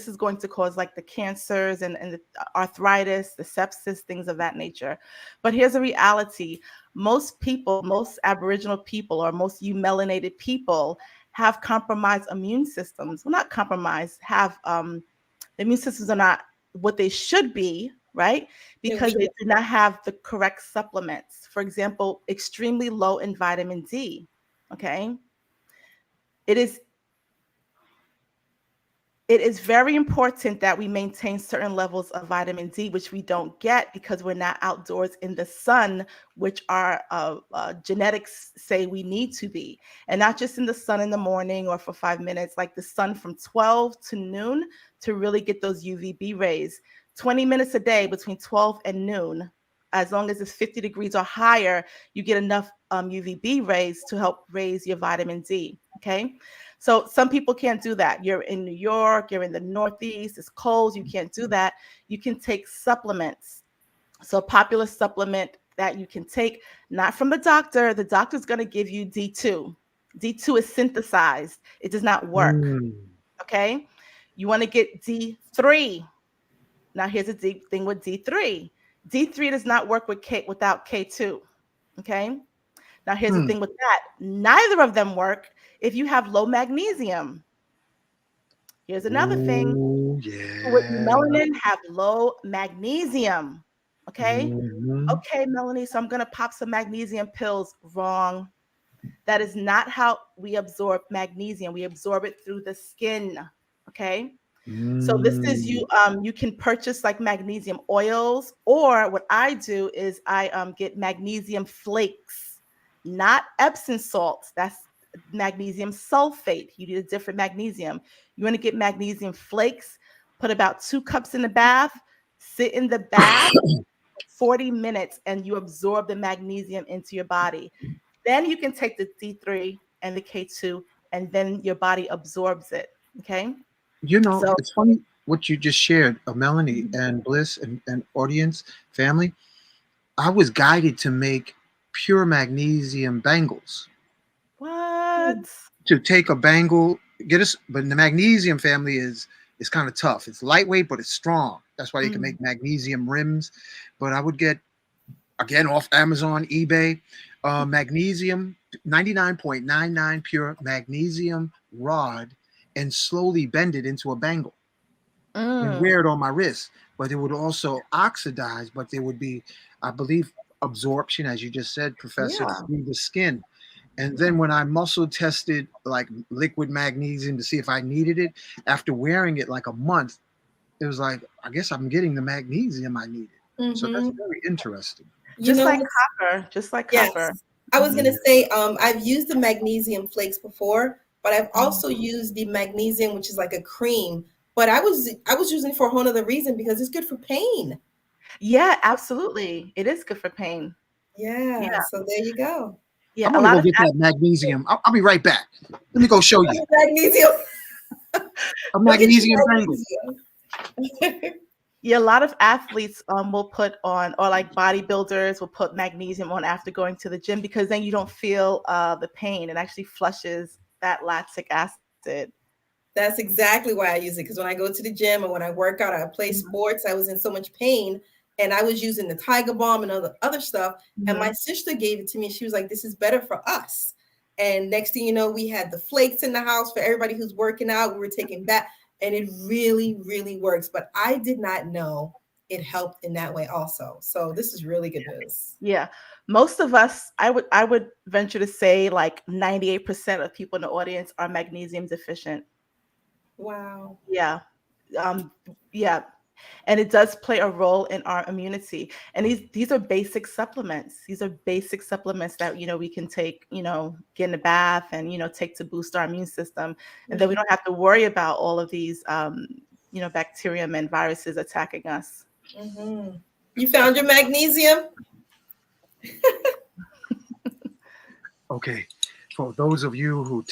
is going to cause like the cancers and the arthritis, the sepsis, things of that nature. But here's a reality: most people, most Aboriginal people, or most melanated people have compromised immune systems. Well, not compromised, have the immune systems are not what they should be, right? Because they do not have the correct supplements. For example, extremely low in vitamin D. Okay. It is very important that we maintain certain levels of vitamin D, which we don't get because we're not outdoors in the sun, which our genetics say we need to be. And not just in the sun in the morning or for 5 minutes, like the sun from 12 to noon to really get those UVB rays. 20 minutes a day between 12 and noon, as long as it's 50 degrees or higher, you get enough UVB rays to help raise your vitamin D. Okay. So some people can't do that. You're in New York, you're in the Northeast, it's cold, you can't do that. You can take supplements. So a popular supplement that you can take, not from the doctor's going to give you D2. D2 is synthesized. It does not work. Okay. You want to get D3. Now here's a deep thing with D3. D3 does not work with without K2. Okay. Now here's the thing with that. Neither of them work if you have low magnesium. Here's another thing. Yeah. With melanin have low magnesium. Okay. Okay, Melanie. So I'm going to pop some magnesium pills. Wrong. That is not how we absorb magnesium. We absorb it through the skin. Okay. So this is you can purchase like magnesium oils, or what I do is I get magnesium flakes, not Epsom salts. That's magnesium sulfate. You need a different magnesium. You want to get magnesium flakes, put about 2 cups in the bath, sit in the bath 40 minutes, and you absorb the magnesium into your body. Then you can take the D3 and the K2, and then your body absorbs it. Okay. You know, So it's funny what you just shared, Melanie and Bliss and audience, family. I was guided to make pure magnesium bangles. what? To take a bangle, get us, but the magnesium family is kind of tough. It's lightweight, but it's strong. That's why you can make magnesium rims. But I would get, again, off Amazon, eBay, magnesium, 99.99 pure magnesium rod, and slowly bend it into a bangle and wear it on my wrist. But it would also oxidize, but there would be, I believe, absorption, as you just said, Professor, through the skin. And then when I muscle tested like liquid magnesium to see if I needed it, after wearing it like a month, it was like, I guess I'm getting the magnesium I needed. So that's very interesting. Just like copper, just like copper. I was going to say, I've used the magnesium flakes before, but I've also used the magnesium, which is like a cream. But I was using it for a whole other reason because it's good for pain. Yeah, absolutely. It is good for pain. Yeah. So there you go. Yeah, I'm gonna go get that magnesium. I'll be right back. Let me go show you. Magnesium. A magnesium bangle. Yeah, a lot of athletes will put on, or like bodybuilders will put magnesium on after going to the gym, because then you don't feel the pain. It actually flushes that lactic acid. That's exactly why I use it. Because when I go to the gym and when I work out, I play Mhm. sports, I was in so much pain and I was using the Tiger Balm and other stuff. And my Mhm. sister gave it to me. She was like, this is better for us. And next thing you know, we had the flakes in the house for everybody who's working out. We were taking bath and it really, really works. But I did not know it helped in that way also. So this is really good news. Yeah, most of us, I would venture to say, like 98% of people in the audience are magnesium deficient. Wow. Yeah, um, yeah, and it does play a role in our immunity. And these are basic supplements. These are basic supplements that we can take, get in the bath and take to boost our immune system, and then we Mhm. don't have to worry about all of these bacterium and viruses attacking us. Mhm. You found your magnesium? Okay, for those of you who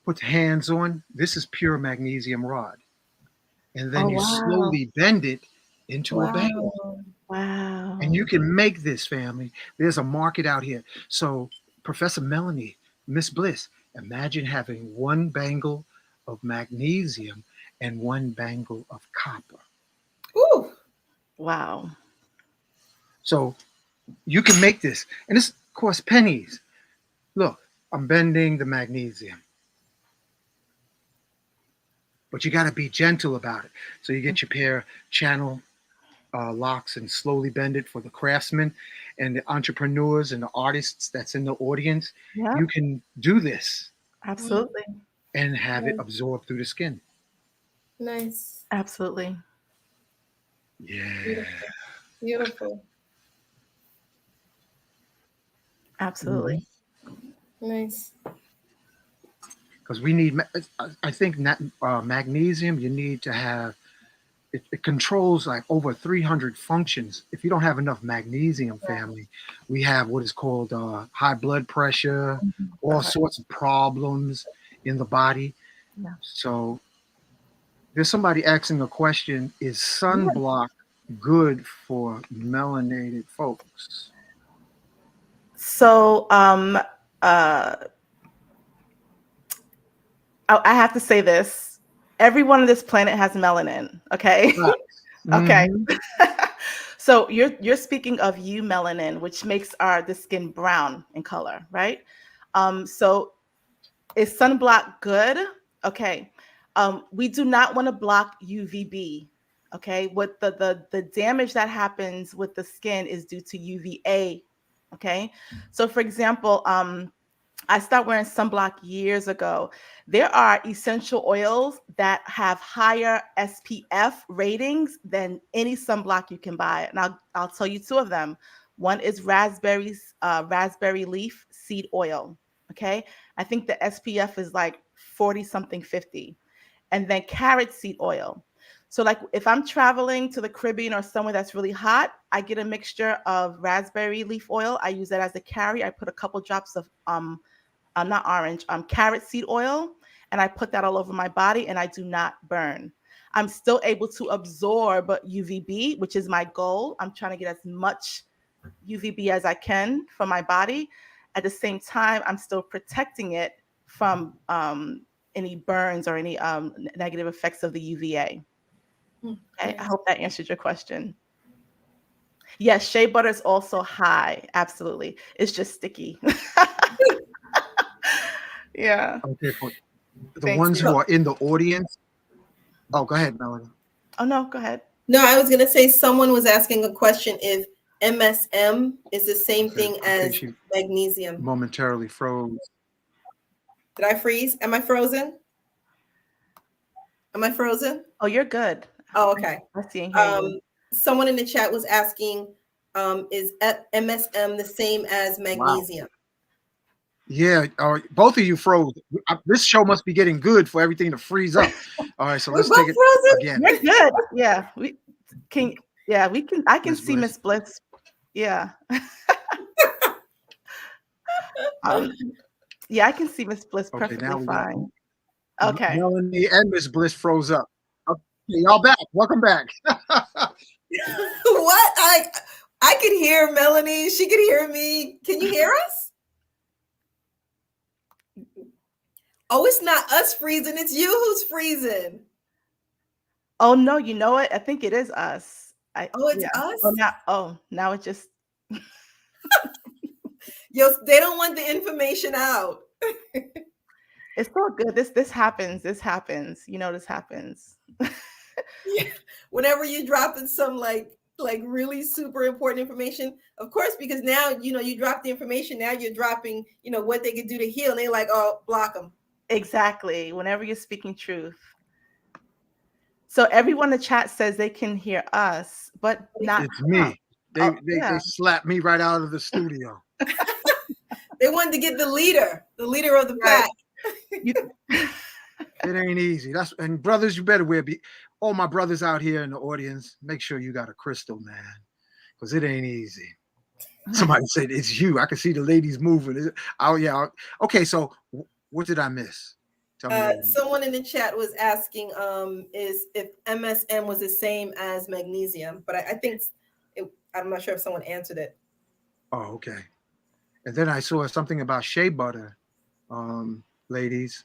put hands on, this is pure magnesium rod. And then Oh you wow! slowly bend it into a bangle. Wow. And you Wow! can make this, family. There's a market out here. So, Professor Melanie, Miss Bliss, imagine having one bangle of magnesium and one bangle of copper. Ooh. Wow! So, you can make this. And this costs pennies. Look, I'm bending the magnesium, but you got to be gentle about it. So, you get your pair channel locks and slowly bend it for the craftsmen and the entrepreneurs and the artists that's in the audience. Yeah, You can do this Mm, absolutely, and have it mm. absorb through the skin. Nice. absolutely, Yeah. Beautiful. Beautiful. absolutely. Mhm. Nice. Because we need, I think, magnesium, you need to have, it controls like over 300 functions. If you don't have enough magnesium, family, we have what is called high blood pressure, Mhm. all Correct. sorts of problems in the body. Yeah. So there's somebody asking a question: is Yeah. sunblock good for melanated folks? So, uh, I have to say this. Everyone on this planet has melanin. Okay. Okay. Mm-hmm. So you're speaking of melanin, which makes the skin brown in color, right? So is sunblock good? Okay. We do not want to block UVB. Okay. What the damage that happens with the skin is due to UVA. Okay. So for example, I started wearing sunblock years ago. There are essential oils that have higher SPF ratings than any sunblock you can buy. And I'll tell you two of them. One is raspberry leaf seed oil. Okay. I think the SPF is like 40 something 50. And then carrot seed oil. So, like if I'm traveling to the Caribbean or somewhere that's really hot, I get a mixture of raspberry leaf oil. I use that as a carry. I put a couple drops of not orange, carrot seed oil, and I put that all over my body, and I do not burn. I'm still able to absorb UVB, which is my goal. I'm trying to get as much UVB as I can from my body. At the same time, I'm still protecting it from any burns or any negative effects of the UVA. Mm, Okay, I nice. hope that answered your question. Yes, shea butter is also high. Absolutely. It's just sticky. Yeah. Okay, for the Thank ones you. who So, are in the audience. Oh, go ahead, Melanie. Oh, no, go ahead. no, I was going to say someone was asking a question if MSM is the same Okay, thing okay, as she magnesium. momentarily froze. Did I freeze? Am I frozen? Am I frozen? Oh, you're good. Oh, okay. I see and hear you. Someone in the chat was asking, is MSM the same as Wow. magnesium? Yeah, both of you froze. This show must be getting good for everything to freeze up. All right, so We're let's take both it frozen? again. You're good. Yeah. We can I can Miss see Bliss. Miss Bliss. Yeah. Um, yeah, I can see Miss Bliss Okay, perfectly now we got fine. Okay. Melanie and Miss Bliss froze up. Y'all back. Welcome back. What? I could hear Melanie. She could hear me. Can you hear us? Oh, it's not us freezing. It's you who's freezing. Oh no, you know what? I think it is us. Oh, it's Yeah. us? Now it just Yo, they don't want the information out. it's all good. This happens. This happens. You know this happens. Yeah. Whenever you're dropping some like really super important information, of course, because now you drop the information. Now you're dropping what they could do to heal, and they're like, oh, block them. Exactly. Whenever you're speaking truth. So everyone in the chat says they can hear us, but not It's me. Oh, They yeah. slapped me right out of the studio. They wanted to get the leader of the pack. It ain't easy. And brothers, you better all my brothers out here in the audience, make sure you got a crystal, man, because it ain't easy. Somebody said it's you. I can see the ladies moving. Oh yeah. Okay, so what did I miss? Tell me. Someone in the chat was asking is if MSM was the same as magnesium, but I think I'm not sure if someone answered it. Oh, okay. And then I saw something about shea butter, ladies.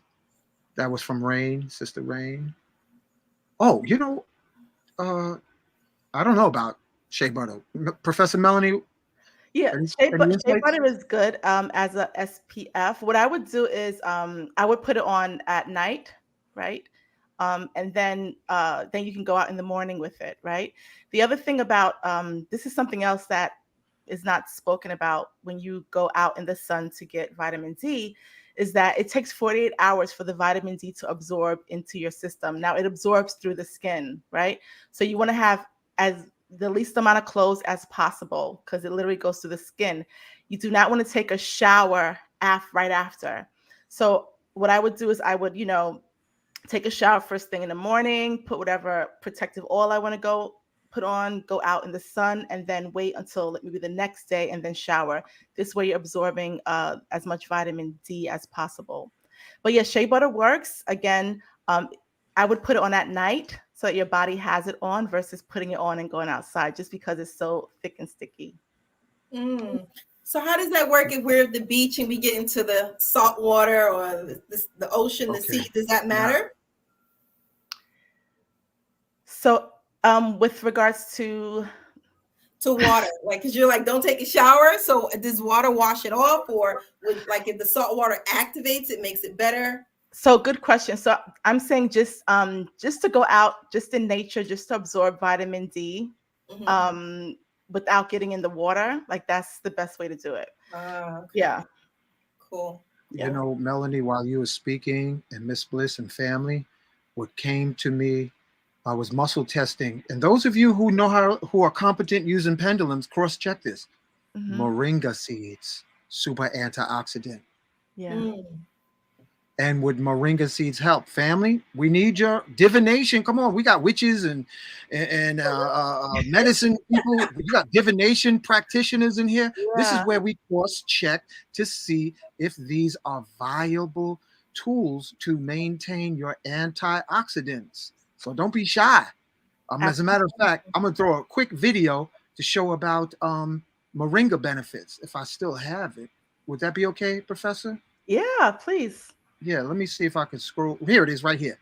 That was from Rain, Sister Rain. Oh, I don't know about shea butter. Professor Melanie. Yeah, shea butter is good as a SPF. What I would do is I would put it on at night, right? And then you can go out in the morning with it, right? The other thing about this is something else that is not spoken about when you go out in the sun to get vitamin D, is that it takes 48 hours for the vitamin D to absorb into your system. Now it absorbs through the skin, right? So you want to have the least amount of clothes as possible because it literally goes through the skin. You do not want to take a shower right after. So what I would do is I would, take a shower first thing in the morning, put whatever protective oil I want to put on, go out in the sun, and then wait until maybe the next day and then shower. This way you're absorbing as much vitamin D as possible. But yeah, shea butter works. Again, I would put it on at night so that your body has it on versus putting it on and going outside just because it's so thick and sticky. So how does that work if we're at the beach and we get into the salt water or the ocean, the sea? Does that matter? So with regards to water, like, because you're like, don't take a shower. So does water wash it off, or if the salt water activates it, makes it better? So good question. So I'm saying just to go out, just in nature, just to absorb vitamin D, without getting in the water. Like that's the best way to do it. Okay. Yeah. Cool. Yeah. Melanie, while you were speaking, and Miss Bliss and family, what came to me, I was muscle testing. And those of you who are competent using pendulums, cross-check this. Moringa seeds, super antioxidant. Yeah. And would Moringa seeds help? Family, we need your divination. Come on, we got witches and medicine people. We got divination practitioners in here. Yeah. This is where we cross-check to see if these are viable tools to maintain your antioxidants. So don't be shy. As a matter of fact, I'm going to throw a quick video to show about Moringa benefits, if I still have it. Would that be okay, Professor? Yeah, please. Yeah, let me see if I can scroll. Here it is right here.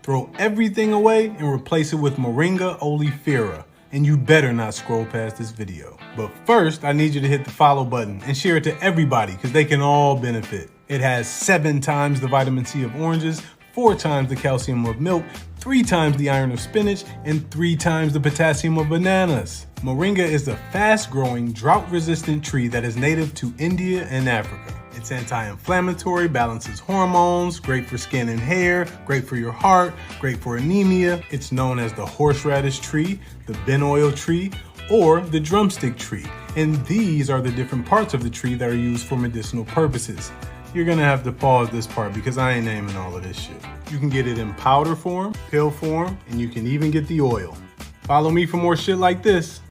Throw everything away and replace it with Moringa oleifera. And you better not scroll past this video. But first, I need you to hit the follow button and share it to everybody because they can all benefit. It has 7 times the vitamin C of oranges, 4 times the calcium of milk, 3 times the iron of spinach, and 3 times the potassium of bananas. Moringa is a fast-growing, drought-resistant tree that is native to India and Africa. It's anti-inflammatory, balances hormones, great for skin and hair, great for your heart, great for anemia. It's known as the horseradish tree, the benoil tree, or the drumstick tree. And these are the different parts of the tree that are used for medicinal purposes. You're gonna have to pause this part because I ain't naming all of this shit. You can get it in powder form, pill form, and you can even get the oil. Follow me for more shit like this.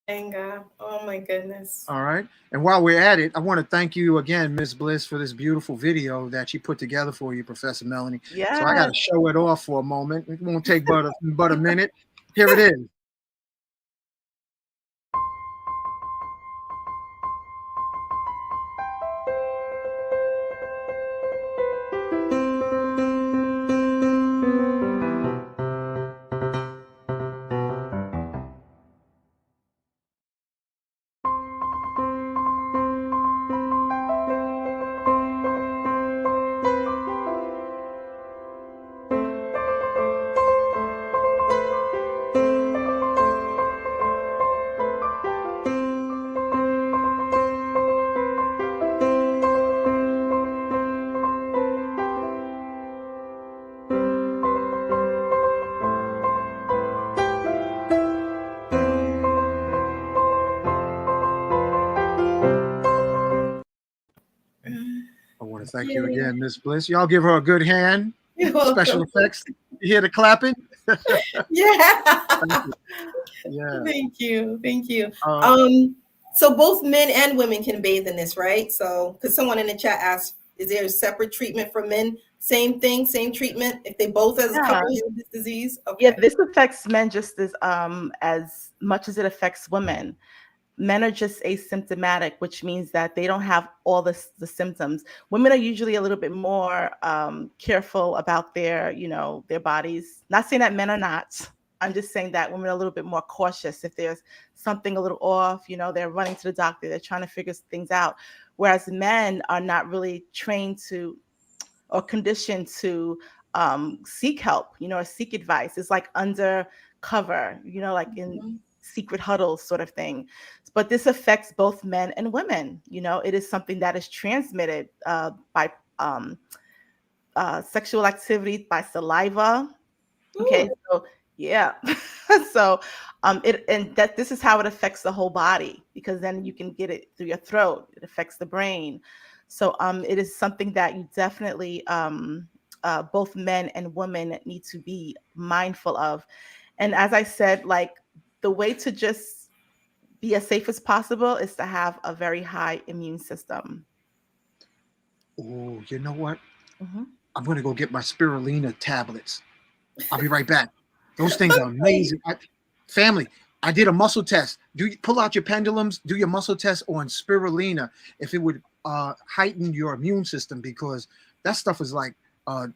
Moringa. Oh my goodness. All right. And while we're at it, I want to thank you again, Miss Bliss, for this beautiful video that she put together for you, Professor Melanie. So I got Yes. to show it off for a moment. It won't take but a minute. Here it is. I want to thank you Yeah. again, Miss Bliss. Y'all give her a good hand. You're Special welcome. effects. You hear the clapping? Yeah. Yeah. Thank you. Thank you. Uh, Um, so both men and women can bathe in this, right? So, because someone in the chat asked, is there a separate treatment for men? Same thing, same treatment if they both as a Yeah. couple have this disease? Yeah, Okay. this affects men just as much as it affects women. Men are just asymptomatic, which means that they don't have all the symptoms. Women are usually a little bit more careful about their bodies. Not saying that men are not. I'm just saying that women are a little bit more cautious. If there's something a little off, they're running to the doctor. They're trying to figure things out. Whereas men are not really trained to or conditioned to seek help, or seek advice. It's like undercover, like in secret huddles sort of thing. But this affects both men and women. It is something that is transmitted by sexual activity, by saliva. Okay, Ooh. so yeah. So this is how it affects the whole body, because then you can get it through your throat. It affects the brain. So it is something that you definitely both men and women need to be mindful of. And as I said, like, the way to just be as safe as possible is to have a very high immune system. oh, you know what? Mhm. I'm going to go get my spirulina tablets. I'll be right back. Those things are Wait. amazing. Family, I did a muscle test. Do you pull out your pendulums? Do your muscle test on spirulina if it would heighten your immune system, because that stuff is like uh,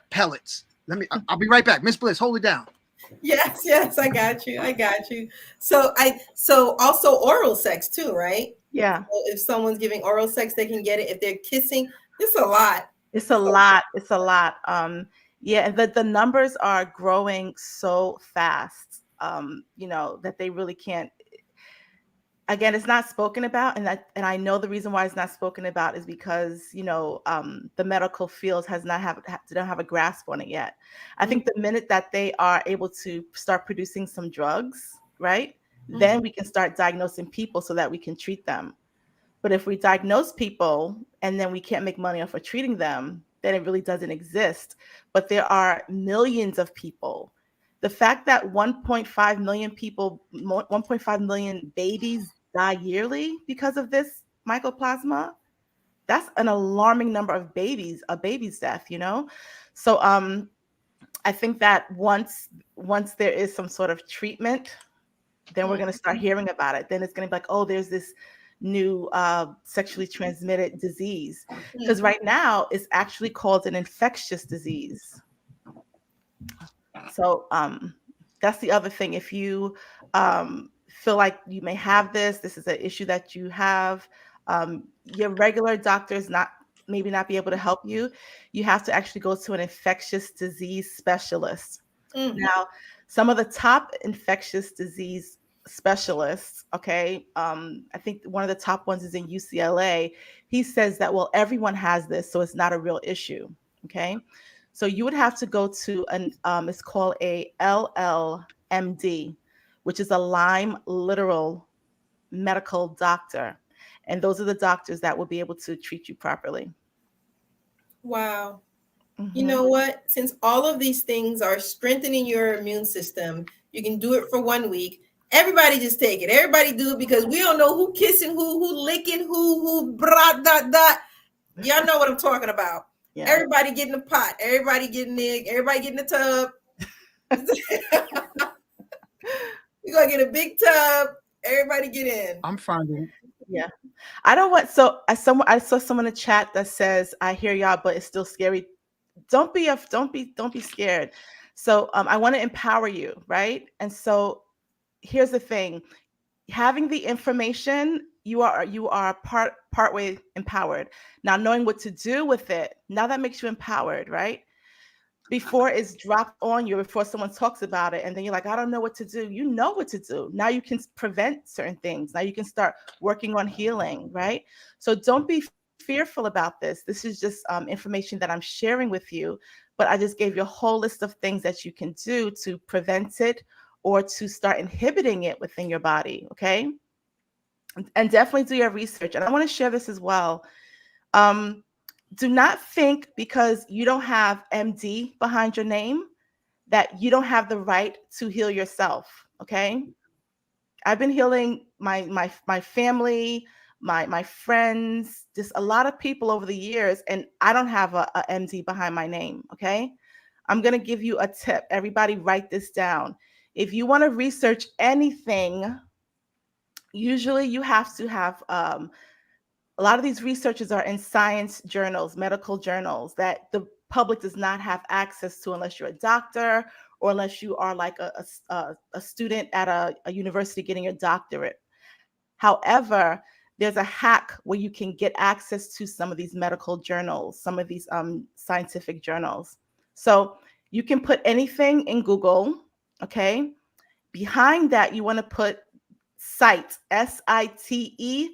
pellets. I'll be right back. Miss Bliss, hold it down. Yes, yes, I got you. I got you. So also oral sex too, right? Yeah. So if someone's giving oral sex, they can get it. If they're kissing, it's a lot. It's a lot. It's a lot. Yeah, and the numbers are growing so fast, that they really can't. Again, it's not spoken about, and I know the reason why it's not spoken about is because the medical field don't have a grasp on it yet. I think the minute that they are able to start producing some drugs, right, then we can start diagnosing people so that we can treat them. But if we diagnose people and then we can't make money off of treating them, then it really doesn't exist. But there are millions of people. The fact that 1.5 million people, 1.5 million babies die yearly because of this mycoplasma, that's an alarming number of babies, a baby's death. So I think that once there is some sort of treatment, then we're going to start hearing about it. Then it's going to be like, oh, there's this new sexually transmitted disease. Because right now it's actually called an infectious disease. So that's the other thing. If you feel like you may have this is an issue that you have, your regular doctors maybe not be able to help you. You have to actually go to an infectious disease specialist. Now, some of the top infectious disease specialists, okay, I think one of the top ones is in UCLA. He says that, well, everyone has this, so it's not a real issue, okay? So you would have to go to it's called a LLMD, which is a Lyme literal medical doctor. And those are the doctors that will be able to treat you properly. Wow. You Mhm. know what? Since all of these things are strengthening your immune system, you can do it for 1 week. Everybody just take it. Everybody do it because we don't know who kissing who licking who, blah, dot, dot. Y'all know what I'm talking about. Yeah. Everybody get in the pot. Everybody get in the egg. Everybody get in the tub. We're going to get a big tub. Everybody get in. I'm finding. Yeah. I don't want, so I saw someone in the chat that says, I hear y'all, but it's still scary. Don't be scared. So I want to empower you, right? And so here's the thing. Having the information, you are partway empowered. Now knowing what to do with it, now that makes you empowered, right? Before it's dropped on you, before someone talks about it, and then you're like, I don't know what to do. You know what to do. Now you can prevent certain things. Now you can start working on healing, right? So don't be fearful about this. This is just information that I'm sharing with you, but I just gave you a whole list of things that you can do to prevent it or to start inhibiting it within your body, okay? And definitely do your research. And I want to share this as well. Do not think because you don't have MD behind your name that you don't have the right to heal yourself, okay? I've been healing my family, my friends, just a lot of people over the years, and I don't have a MD behind my name, okay? I'm going to give you a tip. Everybody write this down. If you want to research anything, usually you have to have a lot of these researches are in science journals, medical journals that the public does not have access to unless you're a doctor or unless you are like a student at a university getting your doctorate. However, there's a hack where you can get access to some of these medical journals, some of these scientific journals. So you can put anything in Google, okay? Behind that, you want to put site, SITE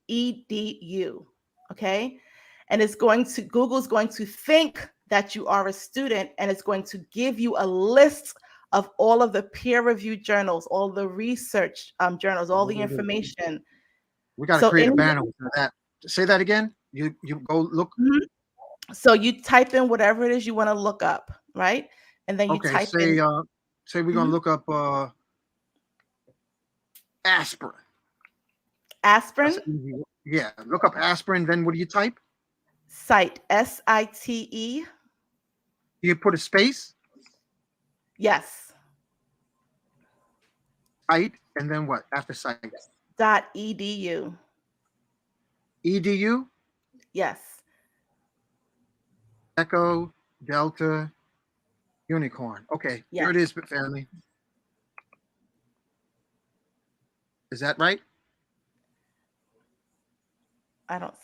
.edu, okay? And Google's going to think that you are a student, and it's going to give you a list of all of the peer-reviewed journals, all the research journals, all the information. We got to create a banner for that. Say that again. You go look. Mm-hmm. So you type in whatever it is you want to look up, right? And then you type in. Say we're going to look up aspirin. Aspirin? Yeah, look up aspirin. Then what do you type? Site, SITE. Do you put a space? Yes. Site, and then what after site? .edu. Edu? Yes. Echo, Delta, Unicorn. Okay, yes. Here it is, family. Is that right?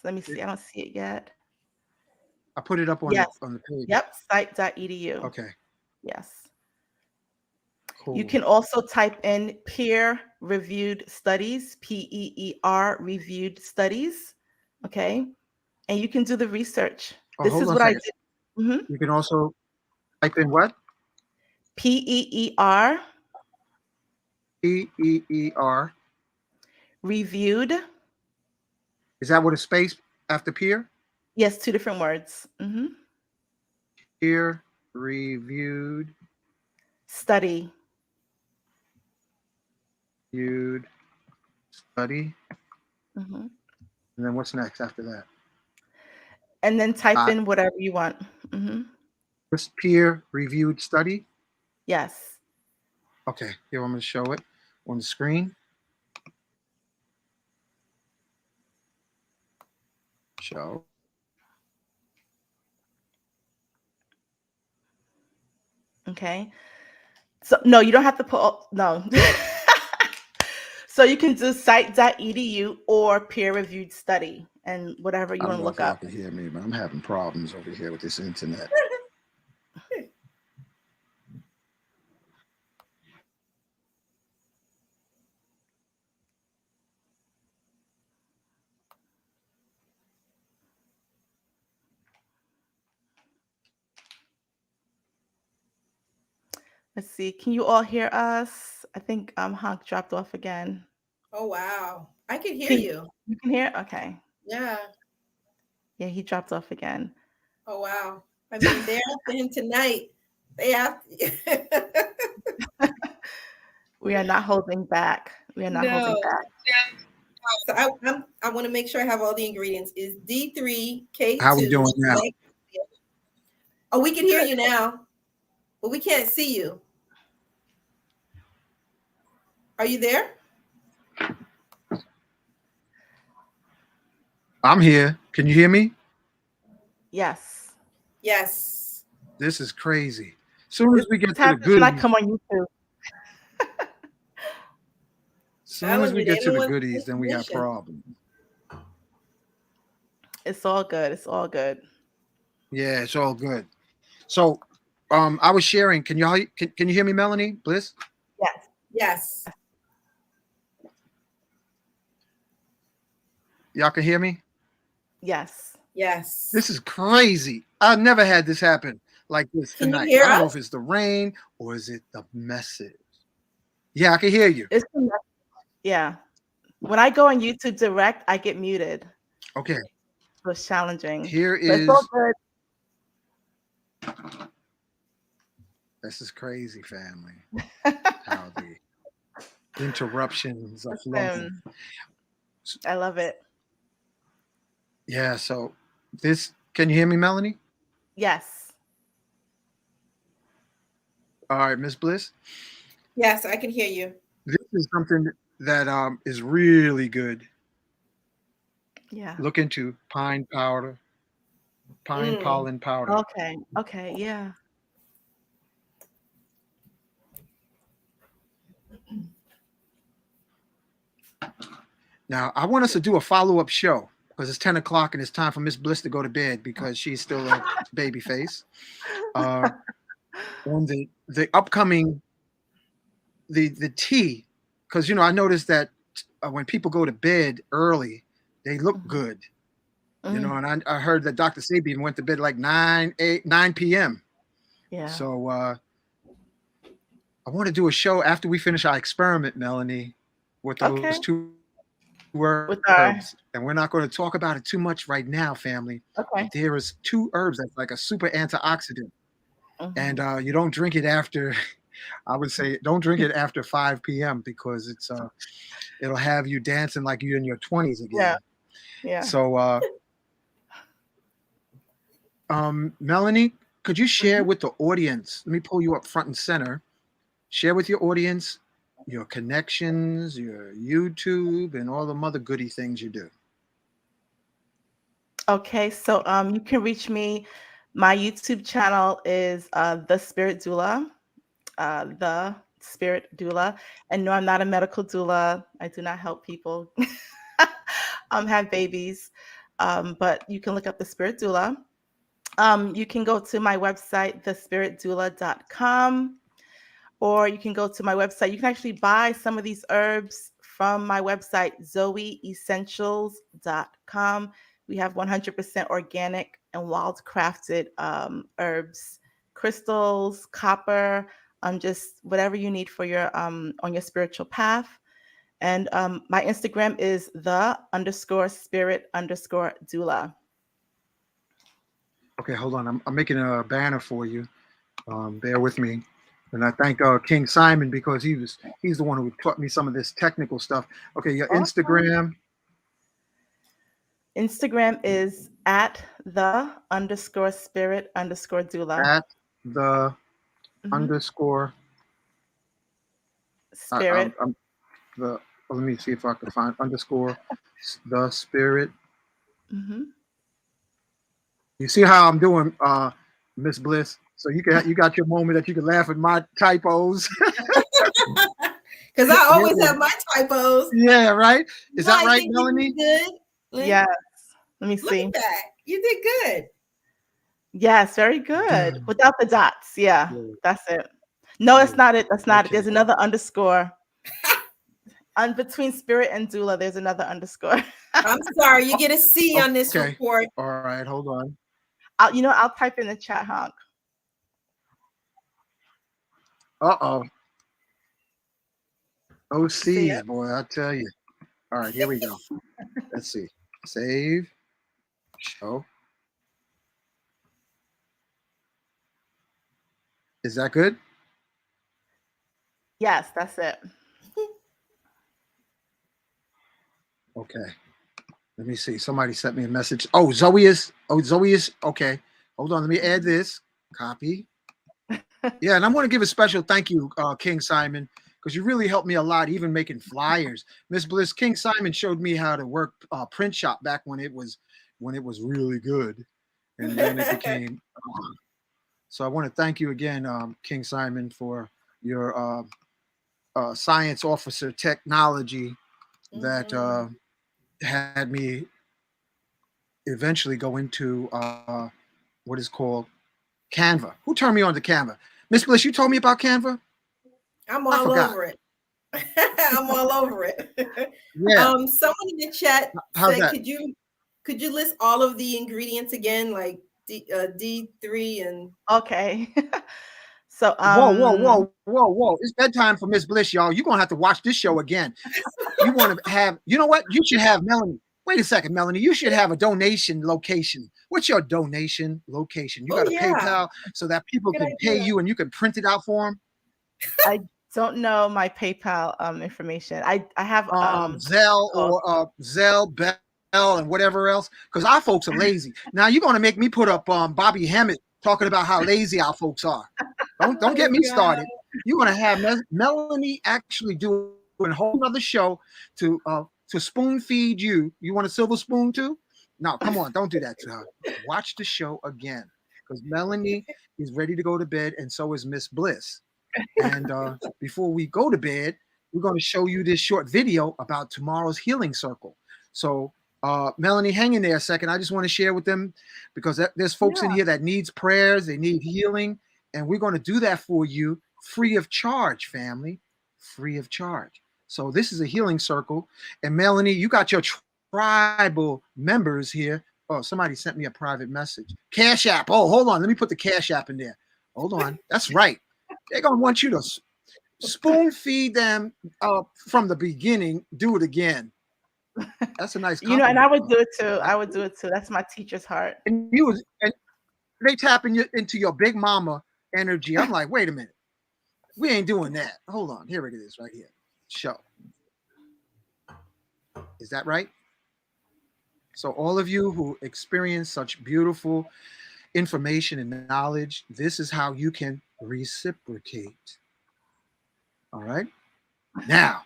Let me see. I don't see it yet. I put it up on, on the page. Yep, site.edu. Okay. Yes. Cool. You can also type in peer-reviewed studies, PEER reviewed studies, okay? And you can do the research. This is what I did. Mm-hmm. You can also type in what? PEER. PEER. Reviewed. Is that with a space after peer? Yes, two different words. Mm-hmm. Peer reviewed study. Reviewed study. Mm-hmm. And then what's next after that? And then type in whatever you want. Mm-hmm. What's peer reviewed study? Yes. Okay, here I'm going to show it on the screen. Show. Okay. So no, you don't have to put no. So you can do site.edu or peer-reviewed study and whatever you want to look up. I don't know if y'all can hear me, but I'm having problems over here with this internet. Let's see. Can you all hear us? I think Hank dropped off again. Oh, wow. I can hear you. You can hear? Okay. Yeah. Yeah, he dropped off again. Oh, wow. I mean, they're after him tonight. They have We are not holding back. We are not holding No. back. So I want to make sure I have all the ingredients. Is D3K2 How we doing now? magnesium. Oh, we can hear you now, but we can't see you. Are you there? I'm here. Can you hear me? Yes. Yes. This is crazy. Soon as we get This to the happens when I goodies, come on YouTube. soon as Telling we me they get to don't the want goodies, then we got information. problems. It's all good. It's all good. Yeah, it's all good. So, I was sharing. Can y'all can you hear me, Melanie? Bliss? Yes. Yes. Y'all can hear me? Yes. Yes. This is crazy. I've never had this happen like this Can you tonight. hear I don't know us? if it's the rain or is it the message. Yeah, I can hear you. It's yeah. When I go on YouTube direct, I get muted. Okay, So it's challenging. here But it's all is. good. This is crazy, family. How the interruptions are flowing. I love it. Yeah, so this. Can you hear me, Melanie? Yes. All right, Miss Bliss. Yes, I can hear you. This is something that is really good. Yeah. Look into pine powder, pine pollen powder. Okay. Okay. Yeah. Now, I want us to do a follow-up show because it's 10 o'clock and it's time for Miss Bliss to go to bed because she's still a baby face. On the upcoming the tea, because I noticed that when people go to bed early, they look good. And I heard that Dr. Sabian went to bed like 9 p.m. Yeah. So I want to do a show after we finish our experiment, Melanie, with those two With our herbs. And we're not going to talk about it too much right now, family. okay. But there is 2 herbs that's like a super antioxidant. And Mhm. you don't drink it after, I would say, don't drink it after 5 p.m. because it'll have you dancing like you're in your 20s Yeah. again. Yeah. So, Melanie, could you share with the audience? Let me pull you up front and center. Share with your audience your connections, your YouTube, and all the other goody things you do. Okay. So you can reach me. My YouTube channel is The Spirit Doula. The Spirit Doula. And no, I'm not a medical doula. I do not help people have babies. But you can look up The Spirit Doula. You can go to my website, thespiritdoula.com, or you can go to my website. You can actually buy some of these herbs from my website, zoeessentials.com. We have 100% organic and wild crafted herbs, crystals, copper, just whatever you need for your on your spiritual path. And my Instagram is the_spirit_doula. Okay, hold on. I'm making a banner for you. Bear with me. And I thank King Simon because he's the one who taught me some of this technical stuff. Okay, your Awesome. Instagram. Instagram is at the_spirit_doula. At the Mhm. underscore. Spirit. I'm the. Let me see if I can find underscore the spirit. Mhm. You see how I'm doing, Miss Bliss? So you got your moment that you can laugh at my typos. Because I always have my typos. Yeah, right. Is No, that I right, think you Melanie? did good. Yes. Let me Look see. at that. You did good. Yes, very good. Without the dots. Yeah, Yeah, that's it. No, it's yeah. not it. That's not it. Okay. There's another underscore. Between spirit and doula, there's another underscore. I'm sorry. You get a C on this Okay. report. All right. Hold on. I'll type in the chat, Honk. Uh-oh. See OCs, it? boy, I tell you. All right, here we go. Let's see. Save. Show. Is that good? Yes, that's it. Okay. Let me see. Somebody sent me a message. Oh, Zoe is. Oh, Zoe is. Okay. Hold on. Let me add this. Copy. Yeah, and I want to give a special thank you, King Simon, because you really helped me a lot, even making flyers. Miss Bliss, King Simon showed me how to work print shop back when it was really good, and then it became. So I want to thank you again, King Simon, for your science officer technology that had me eventually go into what is called Canva. Who turned me on to Canva? Miss Bliss, you told me about Canva? I'm I all forgot. over it. I'm all over it. Yeah. Someone in the chat How's said, that? could you list all of the ingredients again, like D3 and Okay. So Whoa. It's bedtime for Miss Bliss, y'all. You're gonna have to watch this show again. You want to have, you know what? You should have Melanie. Wait a second, Melanie. You should have a donation location. What's your donation location? You oh got a yeah, PayPal so that people good can pay idea. you and you can print it out for them. I don't know my PayPal information. I have Zelle called. or Zelle, Bell, and whatever else. Because our folks are lazy. Now you're gonna make me put up Bobby Hammett talking about how lazy our folks are. Don't get Oh me God. started. You're gonna have Melanie actually do a whole other show to spoon feed you. You want a silver spoon too? No, come on, don't do that to her. Watch the show again because Melanie is ready to go to bed, and so is Miss Bliss. And before we go to bed, we're going to show you this short video about tomorrow's healing circle. So, Melanie, hang in there a second. I just want to share with them because there's folks in Yeah. here that needs prayers, they need healing, and we're going to do that for you free of charge, family, free of charge. So this is a healing circle, and Melanie, you got your tribal members here. Oh, somebody sent me a private message. Cash App. Oh, hold on. Let me put the Cash App in there. Hold on. That's right. They're gonna want you to spoon feed them from the beginning. Do it again. That's a nice And compliment. I would do it too. I would do it too. That's my teacher's heart. And they tapping you into your big mama energy. I'm like, wait a minute, we ain't doing that. Hold on, here it is, right here. Show. Is that right? So all of you who experience such beautiful information and knowledge, this is how you can reciprocate. All right. Now,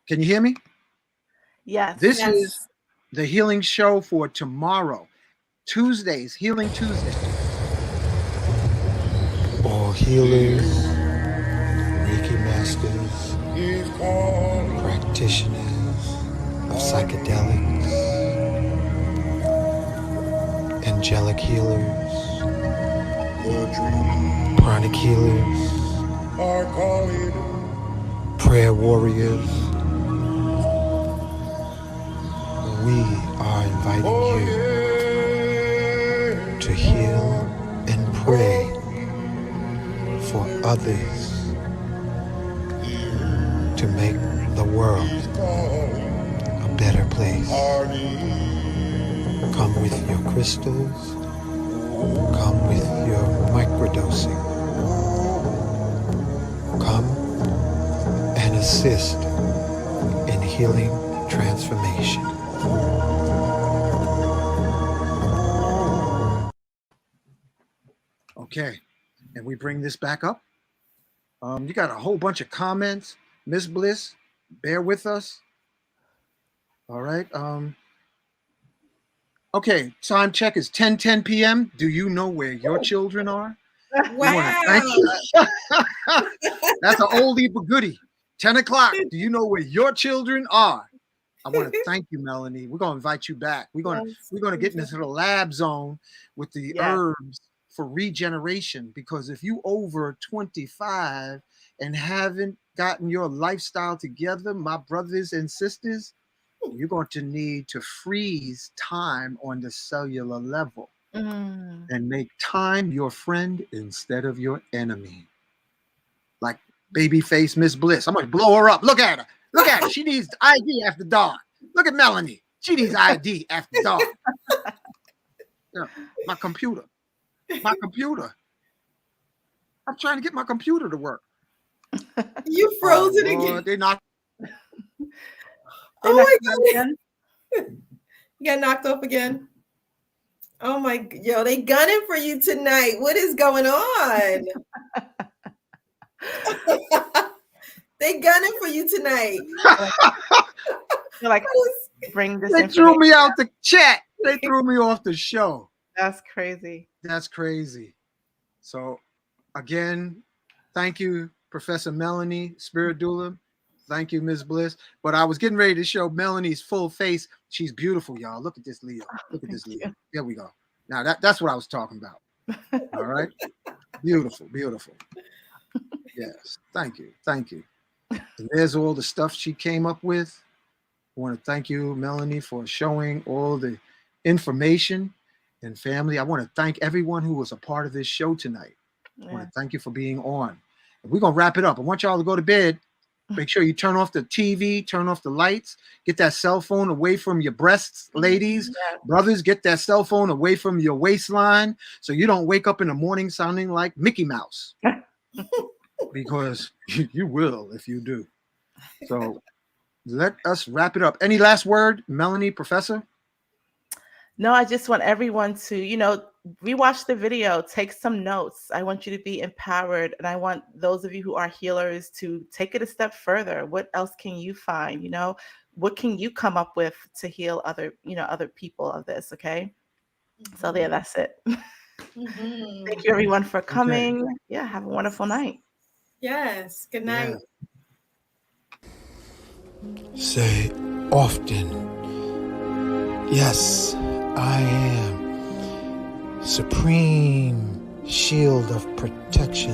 can you hear me? Yes. This Yes. is the healing show for tomorrow, Tuesdays, Healing Tuesday. All healers, Reiki masters, practitioners of psychedelics, angelic healers, pranic healers, prayer warriors. We are inviting you to heal and pray for others to make the world a better place. Come with your crystals, come with your microdosing. Come and assist in healing transformation. Okay, and we bring this back up. You got a whole bunch of comments, Miss Bliss. Bear with us. All right. Okay, time check is 10:10 p.m. Do you know where your children are? We want to thank Wow. you. That's an oldie but goodie. 10 o'clock. Do you know where your children are? I want to thank you, Melanie. We're gonna invite you back. We're gonna get into the lab zone with the Yes. herbs for regeneration. Because if you over 25 and haven't gotten your lifestyle together, my brothers and sisters, you're going to need to freeze time on the cellular level Mm. and make time your friend instead of your enemy. Like babyface Miss Bliss. I'm gonna blow her up. Look at her. Look at her. She needs ID after dark. Look at Melanie. She needs ID after dark. Yeah, my computer. My computer. I'm trying to get my computer to work. You froze it Lord, again. they knocked. They Oh knocked my you out God. again? You got knocked off again. Oh my, yo, they gunning for you tonight. What is going on? They gunning for you tonight. They're like, What is- bring this They threw information. me out the chat. They threw me off the show. That's crazy. That's crazy. So, again, thank you, Professor Melanie, Spirit Doula. Thank you, Ms. Bliss. But I was getting ready to show Melanie's full face. She's beautiful, y'all. Look at this Leo. Look at this Thank Leo. you. There we go. Now that's what I was talking about. All right. Beautiful, beautiful. Yes. Thank you. Thank you. And there's all the stuff she came up with. I want to thank you, Melanie, for showing all the information. And family, I want to thank everyone who was a part of this show tonight. I want Yeah. to thank you for being on. And we're going to wrap it up. I want y'all to go to bed. Make sure you turn off the TV, turn off the lights, get that cell phone away from your breasts, ladies. Yeah. Brothers, get that cell phone away from your waistline so you don't wake up in the morning sounding like Mickey Mouse. Because you will if you do. So let us wrap it up. Any last word, Melanie, Professor? No, I just want everyone to, rewatch the video, take some notes. I want you to be empowered. And I want those of you who are healers to take it a step further. What else can you find? What can you come up with to heal other people of this? Okay. So there, that's it. Mhm. Thank you everyone for coming. Yeah. Have a wonderful night. Yes. Good night. Say often, yes, I am supreme shield of protection